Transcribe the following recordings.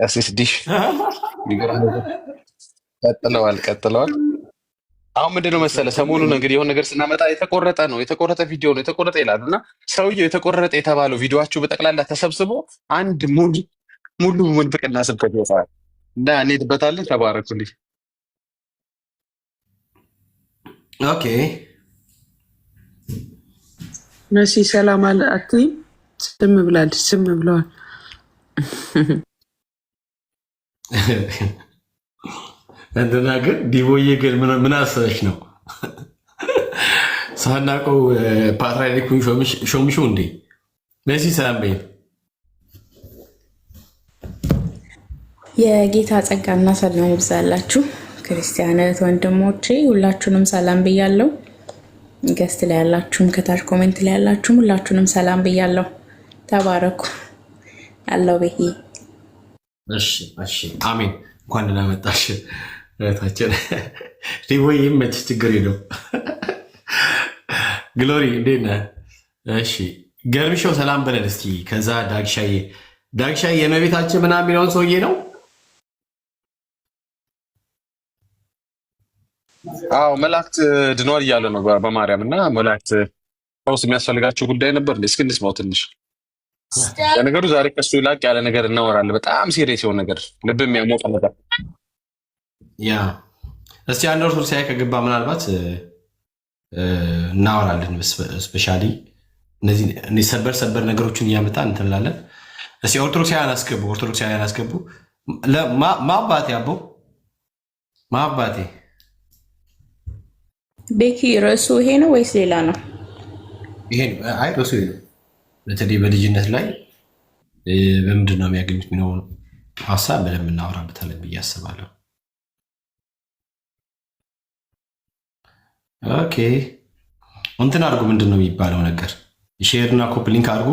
ቀሲስ ዲሽ ሊገርም ነው። ቀጥለዋል። አሁን ምንድነው መሰለ ሰሞኑን እንግዲህ የሆነ ነገር ስናመጣ የተቆረጠ ቪዲዮ ነው የተቆረጠ ይላሉ እና ሰውየው የተቆረጠ የተባለው ቪዲዮአችሁ በጠቅላላ ተሰብስቦ አንድ ሙሉ ምንፍቅና ስብከት ይወጣል እና እንሄድበታለን። ተባረኩልኝ። ኦኬ መሲ ሰላም አለ አትይም? ዝም ብላለች። ዝም ብለዋል። እንትና ግን ዲቦዬ ግን ምን አሰበች ነው ሳናቀው ፓትርያርኩን ሾምሹ እንዴ? መሲ ሰላም በይ። የጌታ ጸጋና ሰላም ይብዛላችሁ ክርስቲያን እህት ወንድሞቼ፣ ሁላችሁንም ሰላም ብያለሁ። ገስት ላይ ያላችሁም ከታች ኮሜንት ላይ ያላችሁም ሁላችሁንም ሰላም ብያለሁ። ተባረኩ አለው በይ። እሺ አሜን። እንኳን ደህና መጣሽ እህታችን ዲቦዬ። ይመች ችግር የለው። ግሎሪ እንዴት ነህ? እሺ ገርምሾው ሰላም በለን እስቲ። ከዛ ዳግሻዬ የእመቤታችን ምናምን የሚለውን ሰውዬ ነው። አዎ መላእክት ድኗል እያለ ነው በማርያም እና መላእክት ፈውስ የሚያስፈልጋቸው ጉዳይ ነበር። እስኪ እንስማው ትንሽ። ለነገሩ ዛሬ ከሱ ላቅ ያለ ነገር እናወራለን። በጣም ሲሪየስ የሆነ ነገር፣ ልብ የሚያሞቅ ነገር። ያ እስቲ አንድ ኦርቶዶክስ ሳይ ከገባ ምናልባት እናወራለን። ስፔሻሊ እነዚህ ሰበር ነገሮችን እያመጣ እንትንላለን። እስቲ ኦርቶዶክሳውያን አስገቡ። ማባቴ አቦ ማባቴ ቤኪ ርዕሱ ይሄ ነው ወይስ ሌላ ነው? ይሄ አይ ርዕሱ ይሄ ነው። በተለይ በልጅነት ላይ በምንድን ነው የሚያገኙት የሚለውን ሀሳብ በደንብ እናወራበታለን ብዬ አስባለሁ። ኦኬ እንትን አድርጉ። ምንድን ነው የሚባለው ነገር? ሼር እና ኮፕ ሊንክ አድርጉ።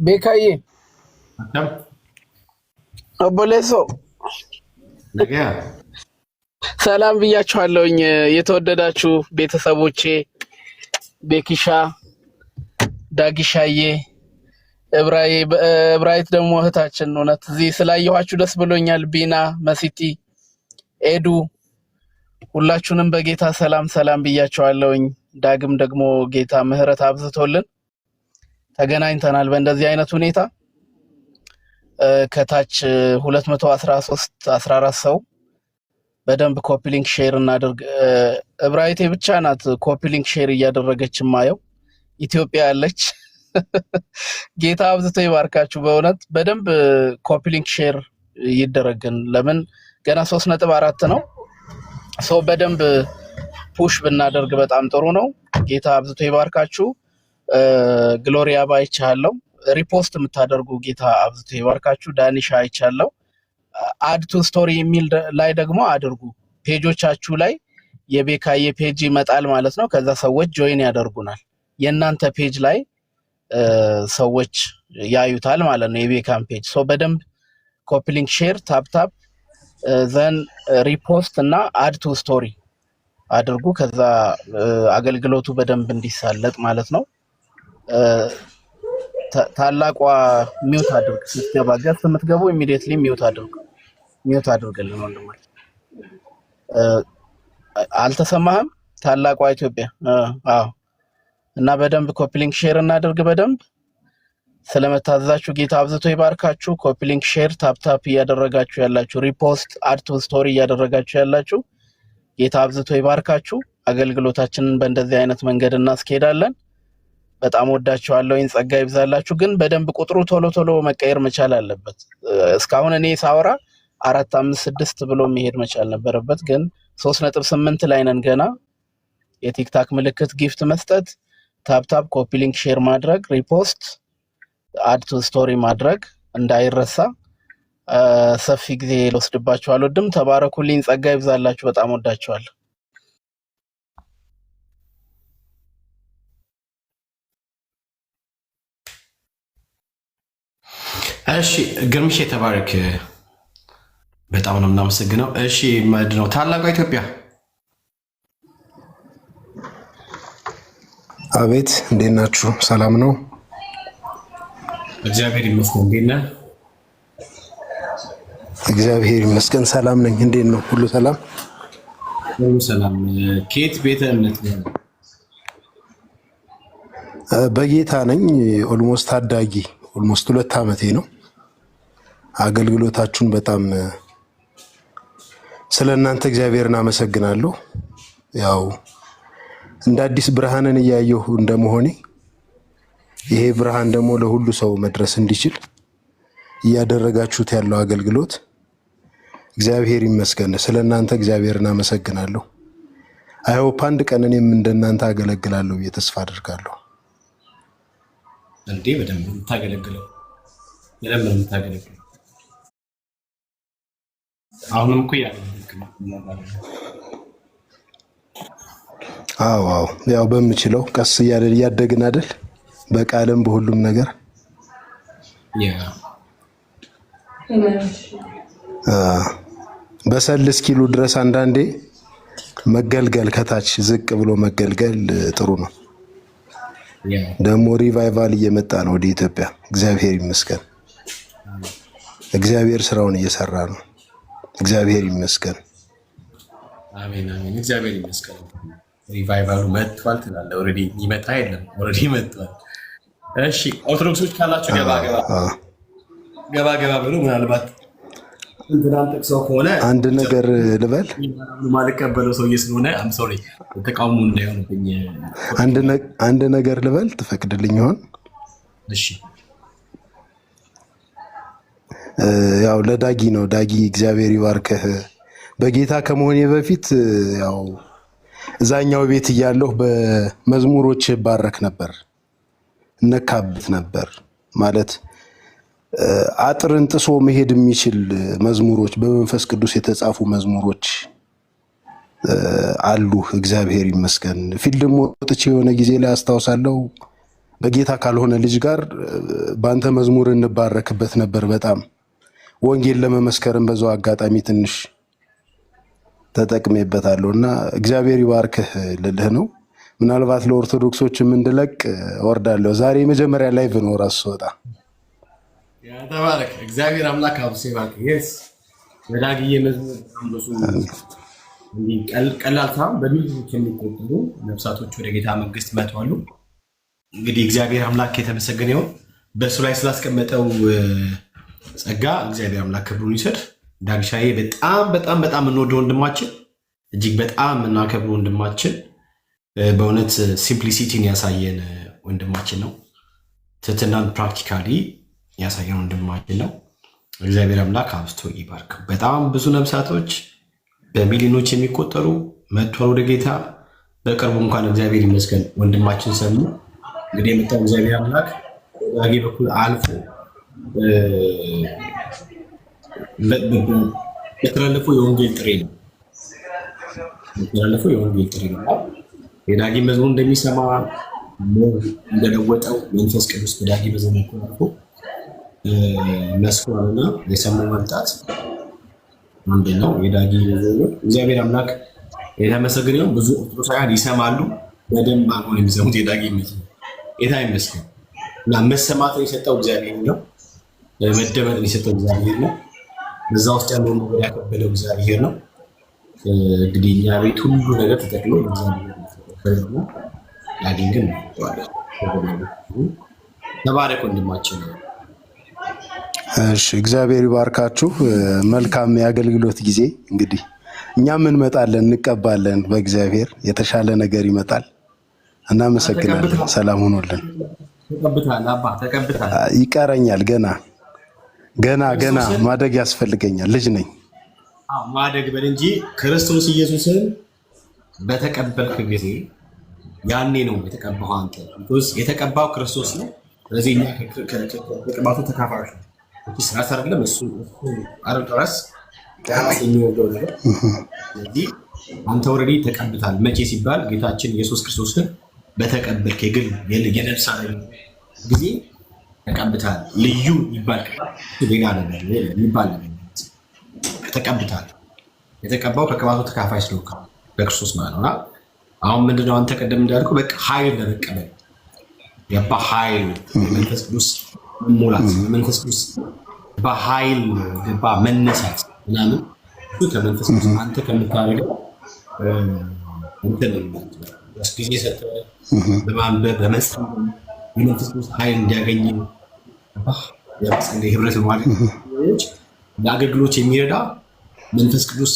ቤካዬ ኦቦሌሶ ሰላም ብያችኋለሁኝ። የተወደዳችሁ ቤተሰቦቼ ቤኪሻ፣ ዳጊሻዬ፣ እብራይት ደግሞ እህታችን እውነት እዚህ ስላየኋችሁ ደስ ብሎኛል። ቢና፣ መሲቲ፣ ኤዱ ሁላችሁንም በጌታ ሰላም ብያችኋለሁኝ። ዳግም ደግሞ ጌታ ምህረት አብዝቶልን ተገናኝተናል በእንደዚህ አይነት ሁኔታ። ከታች 213 14 ሰው በደንብ ኮፒ ሊንክ ሼር እናድርግ። እብራይቴ ብቻ ናት ኮፒ ሊንክ ሼር እያደረገች ማየው ኢትዮጵያ ያለች። ጌታ አብዝቶ ይባርካችሁ። በእውነት በደንብ ኮፒ ሊንክ ሼር ይደረግን። ለምን ገና 3.4 ነው። ሰው በደንብ ፑሽ ብናደርግ በጣም ጥሩ ነው። ጌታ አብዝቶ ይባርካችሁ። ግሎሪያ ባይቻለው ሪፖስት የምታደርጉ ጌታ አብዝቶ ይባርካችሁ። ዳኒሻ አይቻለው። አድ ቱ ስቶሪ የሚል ላይ ደግሞ አድርጉ። ፔጆቻችሁ ላይ የቤካዬ ፔጅ ይመጣል ማለት ነው። ከዛ ሰዎች ጆይን ያደርጉናል። የእናንተ ፔጅ ላይ ሰዎች ያዩታል ማለት ነው የቤካን ፔጅ። ሶ በደንብ ኮፒ ሊንክ ሼር ታፕ ዘን ሪፖስት እና አድ ቱ ስቶሪ አድርጉ። ከዛ አገልግሎቱ በደንብ እንዲሳለጥ ማለት ነው። ታላቋ ሚውት አድርግ። ስትገባ ገስ የምትገቡ ኢሚዲየትሊ ሚውት አድርግልን ወንድማችን። አልተሰማህም? ታላቋ ኢትዮጵያ አዎ። እና በደንብ ኮፒ ሊንክ ሼር እናድርግ። በደንብ ስለመታዘዛችሁ ጌታ አብዝቶ ይባርካችሁ። ኮፒ ሊንክ ሼር ታፕ እያደረጋችሁ ያላችሁ፣ ሪፖስት አድ ቱ ስቶሪ እያደረጋችሁ ያላችሁ ጌታ አብዝቶ ይባርካችሁ። አገልግሎታችንን በእንደዚህ አይነት መንገድ እናስኬዳለን። በጣም ወዳችኋለሁ። ጸጋ ይብዛላችሁ። ግን በደንብ ቁጥሩ ቶሎ መቀየር መቻል አለበት። እስካሁን እኔ ሳወራ 4 5 6 ብሎ መሄድ መቻል ነበረበት። ግን 3.8 ላይ ነን ገና። የቲክታክ ምልክት ጊፍት መስጠት፣ ታፕ ኮፒ ሊንክ ሼር ማድረግ፣ ሪፖስት አድ ቱ ስቶሪ ማድረግ እንዳይረሳ። ሰፊ ጊዜ ልወስድባችሁ አልወድም። ተባረኩልኝ። ጸጋ ይብዛላችሁ። በጣም ወዳችኋለሁ። እሺ ግርምሽ የተባረክ። በጣም ነው የምናመሰግነው። እሺ ምንድን ነው ታላቋ ኢትዮጵያ? አቤት እንዴት ናችሁ? ሰላም ነው? እግዚአብሔር ይመስገን። እንዴት ነህ? እግዚአብሔር ይመስገን ሰላም ነኝ። እንዴት ነው? ሁሉ ሰላም? ሁሉ ሰላም። ከየት ቤተ እምነት ነው? በጌታ ነኝ። ኦልሞስት ታዳጊ ኦልሞስት 2 ዓመቴ ነው። አገልግሎታችሁን በጣም ስለ እናንተ እግዚአብሔርን አመሰግናለሁ። ያው እንደ አዲስ ብርሃንን እያየሁ እንደመሆኔ ይሄ ብርሃን ደግሞ ለሁሉ ሰው መድረስ እንዲችል እያደረጋችሁት ያለው አገልግሎት እግዚአብሔር ይመስገን። ስለ እናንተ እግዚአብሔርን አመሰግናለሁ። አይሆፕ አንድ ቀን እኔም እንደናንተ አገለግላለሁ ብዬ ተስፋ አድርጋለሁ። እንዴ በደንብ የምታገለግለው በደንብ የምታገለግለው አሁንም እኮ ያገለግላል። አዎ ያው በምችለው ቀስ እያደግን አይደል? በቃልም በሁሉም ነገር በሰል እስኪሉ ድረስ አንዳንዴ መገልገል ከታች ዝቅ ብሎ መገልገል ጥሩ ነው። ደግሞ ሪቫይቫል እየመጣ ነው ወደ ኢትዮጵያ። እግዚአብሔር ይመስገን። እግዚአብሔር ስራውን እየሰራ ነው። እግዚአብሔር ይመስገን። አሜን አሜን። እግዚአብሔር ይመስገን። ሪቫይቫሉ መጥቷል ትላለህ። ኦልሬዲ ይመጣ የለም ኦልሬዲ መጥቷል። እሺ ኦርቶዶክሶች ካላችሁ ገባ ብሎ ምናልባት እንትናን ጠቅሰው ከሆነ አንድ ነገር ልበል። ማልቀበለው ሰውዬ ስለሆነ አም ሶሪ ተቃውሞ እንዳይሆንብኝ አንድ ነገር ልበል ትፈቅድልኝ ይሆን? እሺ ያው ለዳጊ ነው። ዳጊ እግዚአብሔር ይባርክህ። በጌታ ከመሆኔ በፊት ያው እዛኛው ቤት እያለሁ በመዝሙሮች ባረክ ነበር፣ እነካበት ነበር። ማለት አጥርን ጥሶ መሄድ የሚችል መዝሙሮች፣ በመንፈስ ቅዱስ የተጻፉ መዝሙሮች አሉ። እግዚአብሔር ይመስገን። ፊልድም ወጥቼ የሆነ ጊዜ ላይ አስታውሳለሁ በጌታ ካልሆነ ልጅ ጋር በአንተ መዝሙር እንባረክበት ነበር። በጣም ወንጌል ለመመስከርም በዛው አጋጣሚ ትንሽ ተጠቅሜበታለሁ እና እግዚአብሔር ይባርክህ ልልህ ነው። ምናልባት ለኦርቶዶክሶችም እንድለቅ ወርዳለሁ። ዛሬ የመጀመሪያ ላይቭ ነው ራሱ ወጣ። ተባረክ። እግዚአብሔር አምላክ አብሴ ባርክ። ይስ ወዳግዬ መዝሙር ቀላል ሳይሆን በሚሊዮኖች የሚቆጠሩ ነፍሳቶች ወደ ጌታ መንግስት መጥተዋል። እንግዲህ እግዚአብሔር አምላክ የተመሰገነ ይሁን በእሱ ላይ ስላስቀመጠው ጸጋ። እግዚአብሔር አምላክ ክብሩን ይውሰድ። ዳግሻዬ በጣም እንወደው ወንድማችን፣ እጅግ በጣም እናከብረው ወንድማችን፣ በእውነት ሲምፕሊሲቲን ያሳየን ወንድማችን ነው። ትህትናን ፕራክቲካሊ ያሳየን ወንድማችን ነው። እግዚአብሔር አምላክ አብዝቶ ይባርክ። በጣም ብዙ ነፍሳቶች በሚሊዮኖች የሚቆጠሩ መጥተዋል ወደ ጌታ። በቅርቡ እንኳን እግዚአብሔር ይመስገን ወንድማችን ሰሙ እንግዲህ የመጣው እግዚአብሔር አምላክ በዳጊ በኩል አልፎ የተላለፈው የወንጌል ጥሪ ነው። የዳጊ መዝሙር እንደሚሰማ እንደለወጠው መንፈስ ቅዱስ በዳጊ በዘመን አልፎ መስኮንና የሰማው መምጣት ምንድነው? የዳጊ መዝሙር እግዚአብሔር አምላክ የተመሰገነ ነው። ብዙ ኦርቶዶክሳውያን ይሰማሉ፣ በደንብ አሁን የሚሰሙት የዳጊ መዝሙር ጌታ ይመስገን። እና መሰማትን የሰጠው እግዚአብሔር ነው። መደመጥን የሰጠው እግዚአብሔር ነው። በዛ ውስጥ ያለውን ነገር ያከበደው እግዚአብሔር ነው። እንግዲህ እኛ ቤት ሁሉ ነገር ተጠቅሎ እግዚአብሔር ነው። ዳጊን ግን ተባረክ ወንድማችን። እሺ እግዚአብሔር ይባርካችሁ። መልካም የአገልግሎት ጊዜ። እንግዲህ እኛም እንመጣለን፣ እንቀባለን። በእግዚአብሔር የተሻለ ነገር ይመጣል። እናመሰግናለን። ሰላም ሆኖልን። ይቀረኛል ገና ማደግ ያስፈልገኛል። ልጅ ነኝ። ማደግ በል እንጂ ክርስቶስ ኢየሱስን በተቀበልክ ጊዜ ያኔ ነው የተቀባው። አንተ የተቀባው ክርስቶስ ነው። ስለዚህ እኛ ከቅባቱ ተካፋዮች ነው። ስራስ አይደለም እሱ አረጋስ የሚወደው ነገር። ስለዚህ አንተ ኦልሬዲ ተቀብታል። መቼ ሲባል ጌታችን ኢየሱስ ክርስቶስን በተቀበልክ የግል የነፍስ ጊዜ ተቀብታል። ልዩ ይባል ሌላ ነገር ይባል ተቀብታል። የተቀባው ከቅባቱ ተካፋይ ስለሆንክ በክርስቶስ ማለት ነውና አሁን ምንድነው አንተ ቀደም እንዳልከው በቃ ኃይል ለመቀበል የባ ኃይል መንፈስ ቅዱስ ሙላት መንፈስ ቅዱስ በኃይል ገባ መነሳት ምናምን እሱ ከመንፈስ ቅዱስ አንተ ከምታደርገው እንትን ጊዜ ሰጥተህ በማንበብ በመጸለይ የመንፈስ ቅዱስ ኃይል እንዲያገኝ የመጸለይ ህብረት ማለት ለአገልግሎት የሚረዳ መንፈስ ቅዱስ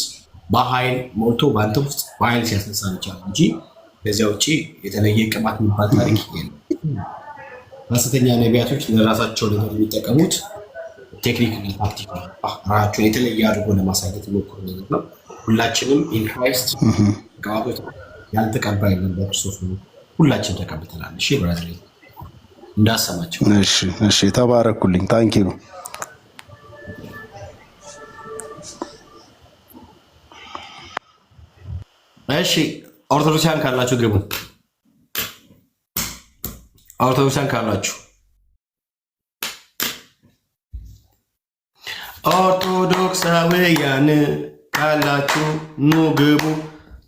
በኃይል ሞልቶ በአንተ ውስጥ በኃይል ሲያስነሳ ይቻላል እንጂ ከዚያ ውጭ የተለየ ቅባት የሚባል ታሪክ የለም። ሐሰተኛ ነቢያቶች ለራሳቸው ነገር የሚጠቀሙት ቴክኒክ እና ታክቲክ ነው። ራሳቸውን የተለየ አድርጎ ለማሳየት የሚሞክሩ ነገር ነው። ሁላችንም ኢንክራይስት ቀባቶች ያልተቀባይ ነበር ክርስቶስ ሁላችን ተቀብተናል። እሺ ብራዘር እንዳሰማቸው። እሺ ተባረኩልኝ። ታንኪ ነው። እሺ ኦርቶዶክሳን ካላችሁ ግቡ። ኦርቶዶክሳን ካላችሁ ኦርቶዶክሳውያን ካላችሁ ኑ ግቡ።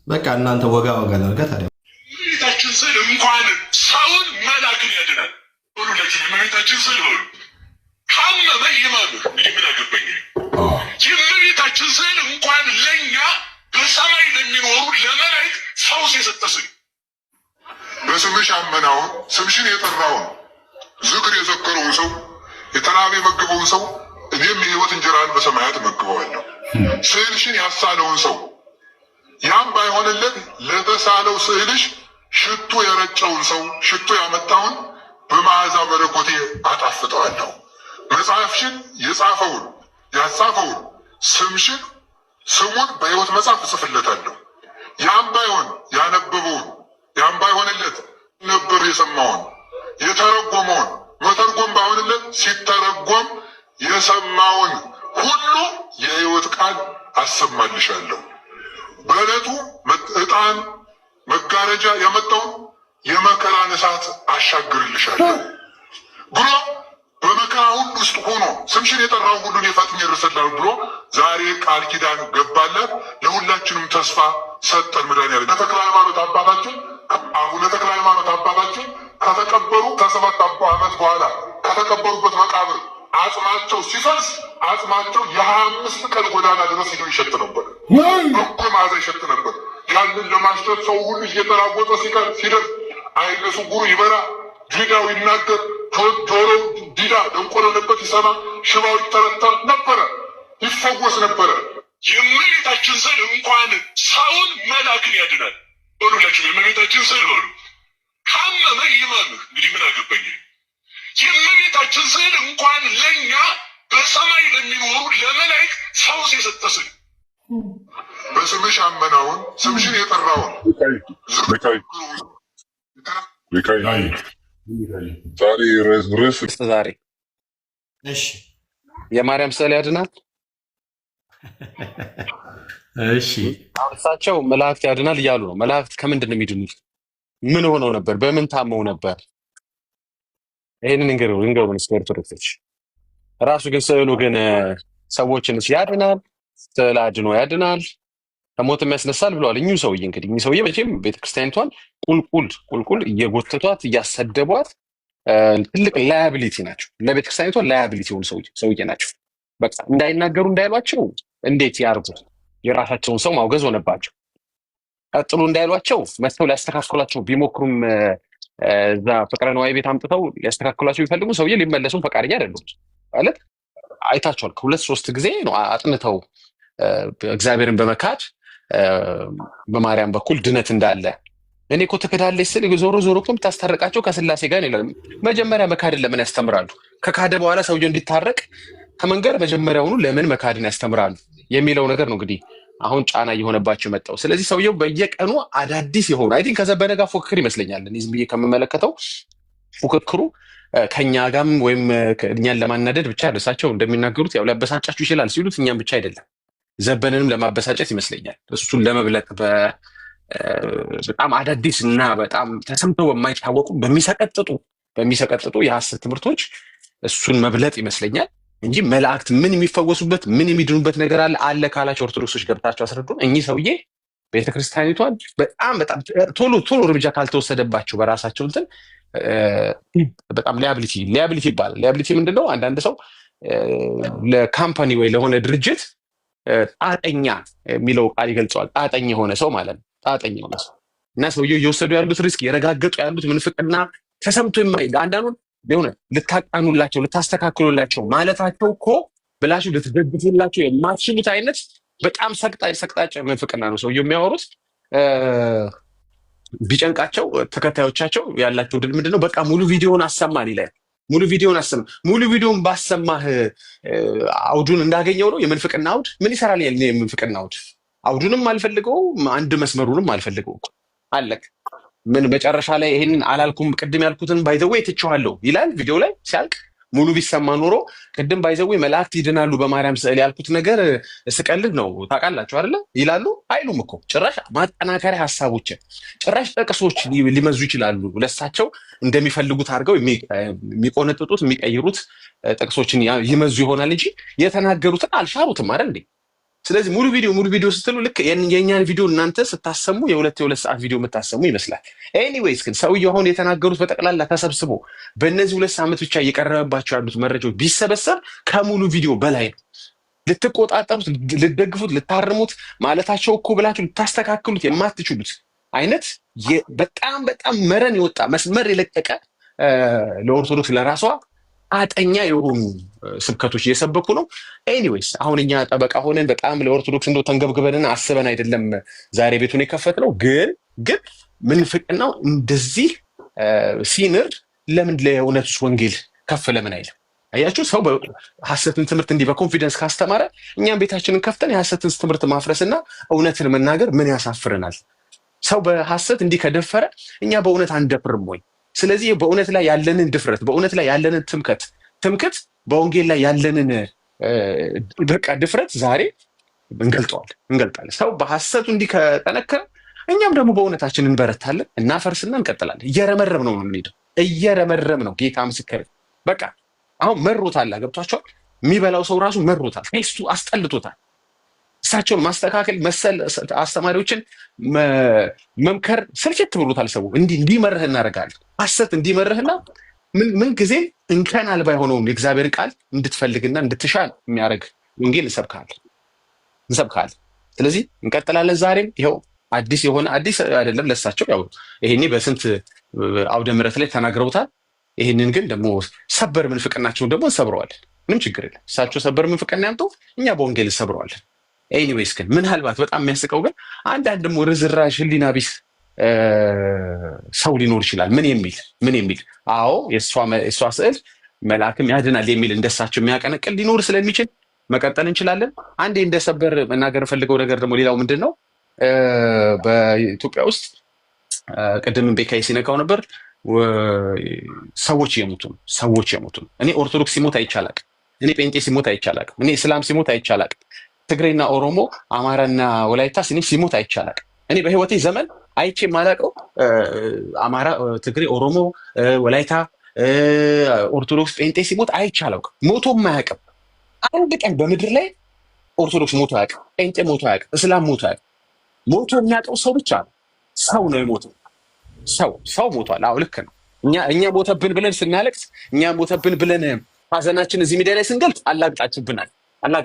በቃ እናንተ ወጋ ወጋ ላርጋ ታዲያ እመቤታችን ስዕል እንኳን ሰውን መላክን ያድናል። ሁላችን የእመቤታችን ስዕል በሉ ካመመ ይማሉ። እንግዲህ ምን አገባኝ። የእመቤታችን ስዕል እንኳን ለእኛ በሰማይ ለሚኖሩ ለመላእክት ፈውስ የሰጠ ስዕል በስምሽ አመናውን ስምሽን የጠራውን ዝክር የዘከረውን ሰው የተራበ የመገበውን ሰው እኔም የሕይወት እንጀራን በሰማያት እመግበዋለሁ። ስዕልሽን ያሳለውን ሰው ያም ባይሆንለት ለተሳለው ስዕልሽ ሽቱ የረጨውን ሰው ሽቱ ያመጣውን በመዓዛ መለኮቴ አጣፍጠዋለሁ። መጽሐፍሽን የጻፈውን ያጻፈውን ስምሽን ስሙን በሕይወት መጽሐፍ እጽፍለታለሁ። ያም ባይሆን ያነበበውን ያም ባይሆንለት ነበር የሰማውን የተረጎመውን መተርጎም ባይሆንለት ሲተረጎም የሰማውን ሁሉ የሕይወት ቃል አሰማልሻለሁ። በዕለቱ ዕጣን መጋረጃ ያመጣውን የመከራን እሳት አሻግርልሻለሁ ብሎ በመከራ ሁሉ ውስጥ ሆኖ ስምሽን የጠራው ሁሉን የፈጥኝ እርሰላለሁ ብሎ ዛሬ ቃል ኪዳን ገባላት። ለሁላችንም ተስፋ ሰጠን። መድኃኒዓለም ተክለ ሃይማኖት አባታችን አቡነ ተክለ ሃይማኖት አባታችን ከተቀበሩ ከ7 ዓመት በኋላ ከተቀበሩበት መቃብር አጽማቸው ሲፈርስ አጽማቸው የ25 ቀን ጎዳና ድረስ ሄዶ ይሸት ነበር። በኩል መዓዛ ይሸት ነበር። ያንን ለማሽተት ሰው ሁሉ እየተራወጠ ሲደርስ ዓይነ ስውሩ ይበራ፣ ዲዳው ይናገር፣ ጆሮው ዲዳ ደንቆሮበት ይሰማ፣ ሽባው ይተረተር ነበረ፣ ይፈወስ ነበረ። የእመቤታችን ስዕል እንኳን ሰውን መላክን ያድናል። ሁላችን የእመቤታችን ስዕል በሉ ካመመ ይማምህ። እንግዲህ ምን አገባኝ። የእመቤታችን ስዕል እንኳን ለእኛ በሰማይ ለሚኖሩ ለመላእክት ፈውስ የሰጠ ስዕል በስምሽ አመናውን ስምሽን የጠራውን ዛሬ የማርያም ስዕል ያድናል። እሺ እሳቸው መላእክት ያድናል እያሉ ነው። መላእክት ከምንድን ነው የሚድኑት? ምን ሆነው ነበር? በምን ታመው ነበር? ይህንን እንገሩን እስከ ኦርቶዶክሶች። ራሱ ግን ስዕሉ ግን ሰዎችን ያድናል፣ ስዕል አድኖ ያድናል፣ ከሞትም ያስነሳል ብለዋል። እኚሁ ሰውዬ መቼም ቤተክርስቲያኒቷን ቁልቁል እየጎተቷት እያሰደቧት ትልቅ ላያቢሊቲ ናቸው። ለቤተክርስቲያኒቷ ላያቢሊቲ የሆኑ ሰውዬ ናቸው። በቃ እንዳይናገሩ እንዳይሏቸው እንዴት ያርጉ? የራሳቸውን ሰው ማውገዝ ሆነባቸው። ቀጥሉ እንዳይሏቸው መጥተው ሊያስተካክሏቸው ቢሞክሩም እዛ ፍቅረ ነዋይ ቤት አምጥተው ሊያስተካክሏቸው ቢፈልጉ ሰውዬ ሊመለሱም ፈቃደኛ አይደሉም። ማለት አይታቸዋል። ከ2-3 ጊዜ ነው አጥንተው እግዚአብሔርን በመካድ በማርያም በኩል ድነት እንዳለ እኔ እኮ ተከዳለች ስል ዞሮ እኮ የምታስታርቃቸው ከስላሴ ጋር ይላል። መጀመሪያ መካድን ለምን ያስተምራሉ? ከካደ በኋላ ሰውዬው እንዲታረቅ ከመንገድ መጀመሪያውኑ ለምን መካድን ያስተምራሉ የሚለው ነገር ነው እንግዲህ አሁን ጫና እየሆነባቸው መጣው። ስለዚህ ሰውየው በየቀኑ አዳዲስ የሆኑ አይ ቲንክ ከዘበነ ጋር ፉክክር ይመስለኛል። እኔ ዝም ብዬ ከምመለከተው ፉክክሩ ከኛ ጋርም ወይም እኛን ለማናደድ ብቻ እሳቸው እንደሚናገሩት ያው ሊያበሳጫችሁ ይችላል ሲሉት እኛም ብቻ አይደለም ዘበንንም ለማበሳጨት ይመስለኛል። እሱን ለመብለጥ በጣም አዳዲስ እና በጣም ተሰምተው በማይታወቁ በሚሰቀጥጡ የሐሰት ትምህርቶች እሱን መብለጥ ይመስለኛል እንጂ መላእክት ምን የሚፈወሱበት ምን የሚድኑበት ነገር አለ ካላቸው ኦርቶዶክሶች ገብታቸው አስረዱን። እኚህ ሰውዬ ቤተክርስቲያኒቷን በጣም ቶሎ እርምጃ ካልተወሰደባቸው በራሳቸው እንትን በጣም ሊያቢሊቲ ይባላል። ሊያቢሊቲ ምንድነው? አንዳንድ ሰው ለካምፓኒ ወይ ለሆነ ድርጅት ጣጠኛ የሚለው ቃል ይገልጸዋል። ጣጠኛ የሆነ ሰው ማለት ነው። ጣጠኛ የሆነ ሰው እና ሰውየው እየወሰዱ ያሉት ሪስክ የረጋገጡ ያሉት ምንፍቅና ተሰምቶ አንዳንዱን ሆነ ልታቃኑላቸው ልታስተካክሉላቸው ማለታቸው እኮ ብላችሁ ልትደግፉላቸው የማትችሉት አይነት በጣም ሰቅጣጭ ምንፍቅና ነው ሰውየው የሚያወሩት። ቢጨንቃቸው ተከታዮቻቸው ያላቸው ድል ምንድነው? በቃ ሙሉ ቪዲዮውን አሰማን ይላል። ሙሉ ቪዲዮን ባሰማህ አውዱን እንዳገኘው ነው። የምንፍቅና አውድ ምን ይሰራል? የምንፍቅና አውድ አውዱንም አልፈልገው አንድ መስመሩንም አልፈልገው አለቅ። ምን መጨረሻ ላይ ይሄንን አላልኩም ቅድም ያልኩትን ባይዘዌ ትቼዋለሁ ይላል ቪዲዮ ላይ ሲያልቅ። ሙሉ ቢሰማ ኖሮ ቅድም ባይዘዌ መላእክት ይድናሉ በማርያም ስዕል ያልኩት ነገር ስቀልድ ነው ታውቃላችሁ አይደለ ይላሉ። አይሉም እኮ ጭራሽ ማጠናከሪያ ሀሳቦችን ጭራሽ ጥቅሶች ሊመዙ ይችላሉ። ለሳቸው እንደሚፈልጉት አድርገው የሚቆነጥጡት የሚቀይሩት ጥቅሶችን ይመዙ ይሆናል እንጂ የተናገሩትን አልሻሩትም አይደል እንዴ? ስለዚህ ሙሉ ቪዲዮ ስትሉ ልክ የኛን ቪዲዮ እናንተ ስታሰሙ የሁለት ሰዓት ቪዲዮ የምታሰሙ ይመስላል። ኤኒዌይስ ግን ሰውየው አሁን የተናገሩት በጠቅላላ ተሰብስቦ በእነዚህ 2 ሳምንት ብቻ እየቀረበባቸው ያሉት መረጃዎች ቢሰበሰብ ከሙሉ ቪዲዮ በላይ ነው። ልትቆጣጠሩት፣ ልትደግፉት፣ ልታርሙት ማለታቸው እኮ ብላችሁ ልታስተካክሉት የማትችሉት አይነት በጣም መረን የወጣ መስመር የለቀቀ ለኦርቶዶክስ ለራሷ አጠኛ የሆኑ ስብከቶች እየሰበኩ ነው። ኤኒዌይስ አሁን እኛ ጠበቃ ሆነን በጣም ለኦርቶዶክስ እንደው ተንገብግበንና አስበን አይደለም ዛሬ ቤቱን የከፈትነው። ግን ምንፍቅናው እንደዚህ ሲንር ለምን ለእውነቱስ ወንጌል ከፍ ለምን አይልም? አያችሁ፣ ሰው ሐሰትን ትምህርት እንዲህ በኮንፊደንስ ካስተማረ እኛም ቤታችንን ከፍተን የሐሰትን ትምህርት ማፍረስና እውነትን መናገር ምን ያሳፍረናል? ሰው በሐሰት እንዲህ ከደፈረ እኛ በእውነት አንደፍርም ወይ? ስለዚህ በእውነት ላይ ያለንን ድፍረት፣ በእውነት ላይ ያለንን ትምክት፣ በወንጌል ላይ ያለንን በቃ ድፍረት ዛሬ እንገልጣለን። ሰው በሐሰቱ እንዲህ ከጠነከረ እኛም ደግሞ በእውነታችን እንበረታለን፣ እናፈርስና እንቀጥላለን። እየረመረም ነው የምንሄደው፣ እየረመረም ነው። ጌታ ምስክር። በቃ አሁን መሮታል። ገብቷቸዋል። የሚበላው ሰው ራሱ መሮታል። ቴስቱ አስጠልቶታል። እሳቸውን ማስተካከል መሰል አስተማሪዎችን መምከር ስልችት ብሎታል። ሰው እንዲመርህ እናደርጋለን። ሐሰት እንዲመርህና ምን ጊዜም እንከን አልባ የሆነውን የእግዚአብሔር ቃል እንድትፈልግና እንድትሻል የሚያደርግ ወንጌል እንሰብካለን። ስለዚህ እንቀጥላለን። ዛሬም ይኸው አዲስ አይደለም ለእሳቸው፣ ያው ይሄኔ በስንት አውደ ምሕረት ላይ ተናግረውታል። ይህንን ግን ደግሞ ሰበር ምንፍቅናቸውን ደግሞ እንሰብረዋለን። ምንም ችግር የለም። እሳቸው ሰበር ምንፍቅና ያምጡ፣ እኛ በወንጌል እንሰብረዋለን። ኤኒዌይስ ግን ምናልባት በጣም የሚያስቀው ግን አንዳንድ ደግሞ ርዝራዥ ህሊና ቢስ ሰው ሊኖር ይችላል። ምን የሚል አዎ የእሷ ስዕል መልአክም ያድናል የሚል እንደሳቸው የሚያቀነቅል ሊኖር ስለሚችል መቀጠል እንችላለን። አንዴ እንደ ሰበር መናገር ፈልገው ነገር ደግሞ ሌላው ምንድን ነው፣ በኢትዮጵያ ውስጥ ቅድም ቤካይ ሲነካው ነበር፣ ሰዎች የሞቱ ነው። እኔ ኦርቶዶክስ ሲሞት አይቻላቅም። እኔ ጴንጤ ሲሞት አይቻላቅም። እኔ እስላም ሲሞት አይቻላቅም። ትግሬና ኦሮሞ፣ አማራና ወላይታ ሲሞት አይቻላቅም። እኔ በህይወቴ ዘመን አይቼ የማላውቀው አማራ፣ ትግሬ፣ ኦሮሞ፣ ወላይታ፣ ኦርቶዶክስ፣ ጴንጤ ሲሞት አይቻላቅም። ሞቶም አያውቅም። አንድ ቀን በምድር ላይ ኦርቶዶክስ ሞቶ አያውቅም። ጴንጤ ሞቶ አያውቅም። እስላም ሞቶ አያውቅም። ሞቶ የሚያውቀው ሰው ብቻ ነው። ሰው ነው የሞተው። ሰው ሞቷል። አዎ ልክ ነው። እኛ ሞተብን ብለን ስናለቅስ፣ እኛ ሞተብን ብለን ሀዘናችን እዚህ ሚዲያ ላይ ስንገልጽ አላግጣችሁብናል።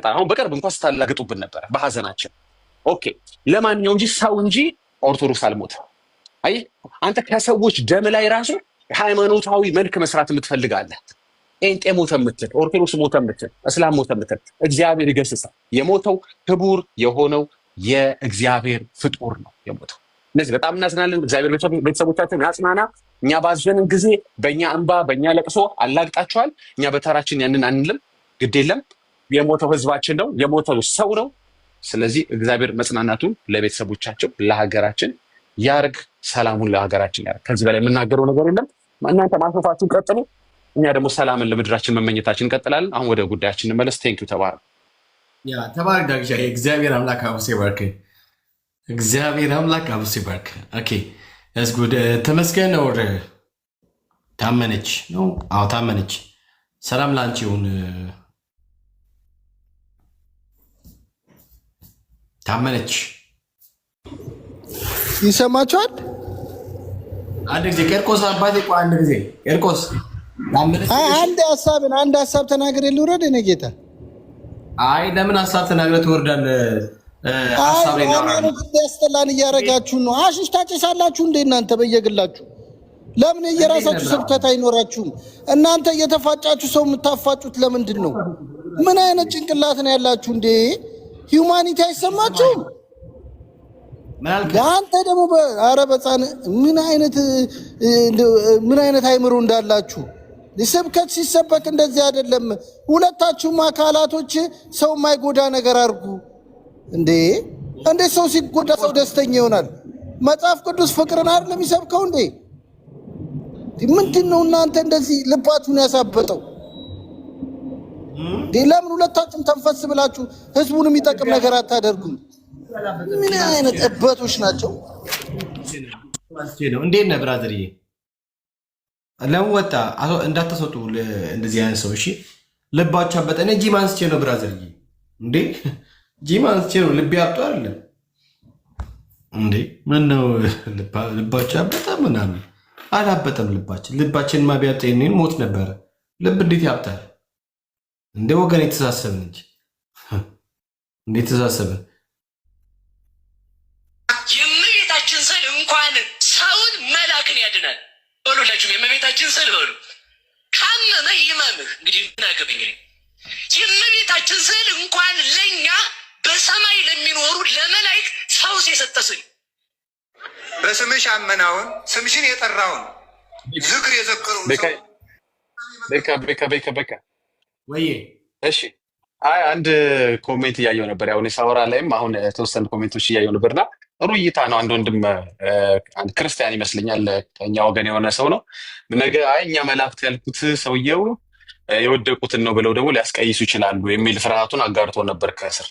አሁን በቅርብ እንኳን ስታላግጡብን ነበረ በሀዘናችን። ኦኬ ለማንኛውም እንጂ ሰው እንጂ ኦርቶዶክስ አልሞተም። አይ አንተ ከሰዎች ደም ላይ ራሱ ሃይማኖታዊ መልክ መስራት የምትፈልጋለህ። ጴንጤ ሞተ የምትል፣ ኦርቶዶክስ ሞተ የምትል፣ እስላም ሞተ የምትል እግዚአብሔር ይገስጻል። የሞተው ክቡር የሆነው የእግዚአብሔር ፍጡር ነው የሞተው። እነዚህ በጣም እናዝናለን። እግዚአብሔር ቤተሰቦቻችን ያጽናና። እኛ ባዘንን ጊዜ በእኛ እንባ በእኛ ለቅሶ አላግጣቸዋል። እኛ በተራችን ያንን አንልም። ግድ የለም። የሞተው ህዝባችን ነው፣ የሞተው ሰው ነው። ስለዚህ እግዚአብሔር መጽናናቱን ለቤተሰቦቻቸው ለሀገራችን ያርግ፣ ሰላሙን ለሀገራችን ያርግ። ከዚህ በላይ የምናገረው ነገር የለም። እናንተ ማስፋፋቱን ቀጥሉ፣ እኛ ደግሞ ሰላምን ለምድራችን መመኘታችን እንቀጥላለን። አሁን ወደ ጉዳያችን እንመለስ። ቴንኪው። ተባረክ። ተባረክ ዳግሻ። እግዚአብሔር አምላክ አብሴ ባርክ። እግዚአብሔር አምላክ አብሴ ባርክ። ኦኬ ጉድ። ተመስገን ነው። ታመነች ነው? አዎ ታመነች። ሰላም ላንቺ ይሁን። ታመነች ይሰማችኋል? አንድ ጊዜ ቄርቆስ አባቴ፣ አንድ ጊዜ ቄርቆስ አንድ ሀሳብ ተናገር ልውረድ እኔ ጌታ። አይ ለምን ሀሳብ ተናግረህ ትወርዳለህ? ሀሳብ ላይ ነው ያስጠላን እያረጋችሁ ነው። አሽሽ ታጨሳላችሁ እንደ እናንተ በየግላችሁ ለምን የራሳችሁ ስብከት አይኖራችሁም? እናንተ እየተፋጫችሁ ሰው የምታፋጩት ለምንድን ነው? ምን አይነት ጭንቅላት ነው ያላችሁ እንዴ? ሂዩማኒቲ አይሰማችሁም? አንተ ደግሞ ኧረ በጻን ምን አይነት አይምሮ እንዳላችሁ። ስብከት ሲሰበክ እንደዚህ አይደለም። ሁለታችሁም አካላቶች ሰው የማይጎዳ ነገር አድርጉ እንዴ። እንዴት ሰው ሲጎዳ ሰው ደስተኛ ይሆናል? መጽሐፍ ቅዱስ ፍቅርን አይደለም የሚሰብከው እንዴ? ምንድነው እናንተ እንደዚህ ልባችሁን ያሳበጠው? ለምን ሁለታችሁም ተንፈስ ብላችሁ ህዝቡን የሚጠቅም ነገር አታደርጉም? ምን አይነት እበቶች ናቸው? እንዴት ነህ ብራዘርዬ? ለምን ወጣ? እንዳታስወጡ እንደዚህ አይነት ሰው። እሺ ልባችሁ አበጠ። እኔ ጂም አንስቼ ነው ብራዘርዬ። እንዴ ጂም አንስቼ ነው። ልቤ አብጦ አይደለም እንዴ? ምን ነው ልባችሁ አበጠ ምናምን? አላበጠም ልባችን ማቢያጠ የኔን ሞት ነበረ። ልብ እንዴት ያብጣል እንደ ወገን የተሳሰብን እንጂ እንዴት ተሳሰብን? የእመቤታችን ስዕል እንኳን ሰውን መላክን ያድናል። ሁላችሁም የእመቤታችን ስዕል በሉ። ካመመ ይመምህ። እንግዲህ ምን አገባኝ። የእመቤታችን ስዕል እንኳን ለእኛ በሰማይ ለሚኖሩ ለመላእክት ፈውስ የሰጠ ስዕል። በስምሽ አመናውን ስምሽን የጠራውን ዝክር የዘከረውን በቃ ወይ እሺ። አይ አንድ ኮሜንት እያየው ነበር። ያው እኔ ሳወራ ላይም አሁን የተወሰኑ ኮሜንቶች እያየው ነበርና ጥሩ እይታ ነው። አንድ ወንድም አንድ ክርስቲያን ይመስለኛል ከኛ ወገን የሆነ ሰው ነው። ነገ አይ እኛ መላእክት ያልኩት ሰውየው የወደቁትን ነው ብለው ደግሞ ሊያስቀይሱ ይችላሉ የሚል ፍርሃቱን አጋርቶ ነበር ከስር።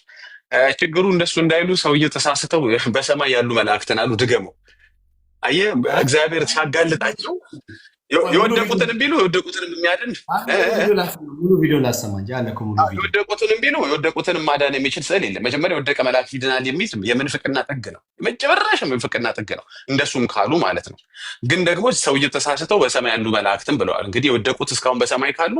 ችግሩ እንደሱ እንዳይሉ ሰውየው ተሳስተው በሰማይ ያሉ መላእክትን አሉ ድገመው። አየህ እግዚአብሔር ሲያጋልጣቸው የወደቁትንም ቢሉ የወደቁትንም የሚያድን ሙሉ ቪዲዮ ላሰማ እንጂ አለ እኮ ሙሉ ቪዲዮ። የወደቁትንም ቢሉ የወደቁትንም ማዳን የሚችል ስዕል የለም። መጀመሪያ የወደቀ መልአክ ይድናል የሚል የምንፍቅና ጥግ ነው። የመጨረሻ የምንፍቅና ጥግ ነው። እንደሱም ካሉ ማለት ነው። ግን ደግሞ ሰውየው ተሳስተው በሰማይ ያሉ መላእክትን ብለዋል። እንግዲህ የወደቁት እስካሁን በሰማይ ካሉ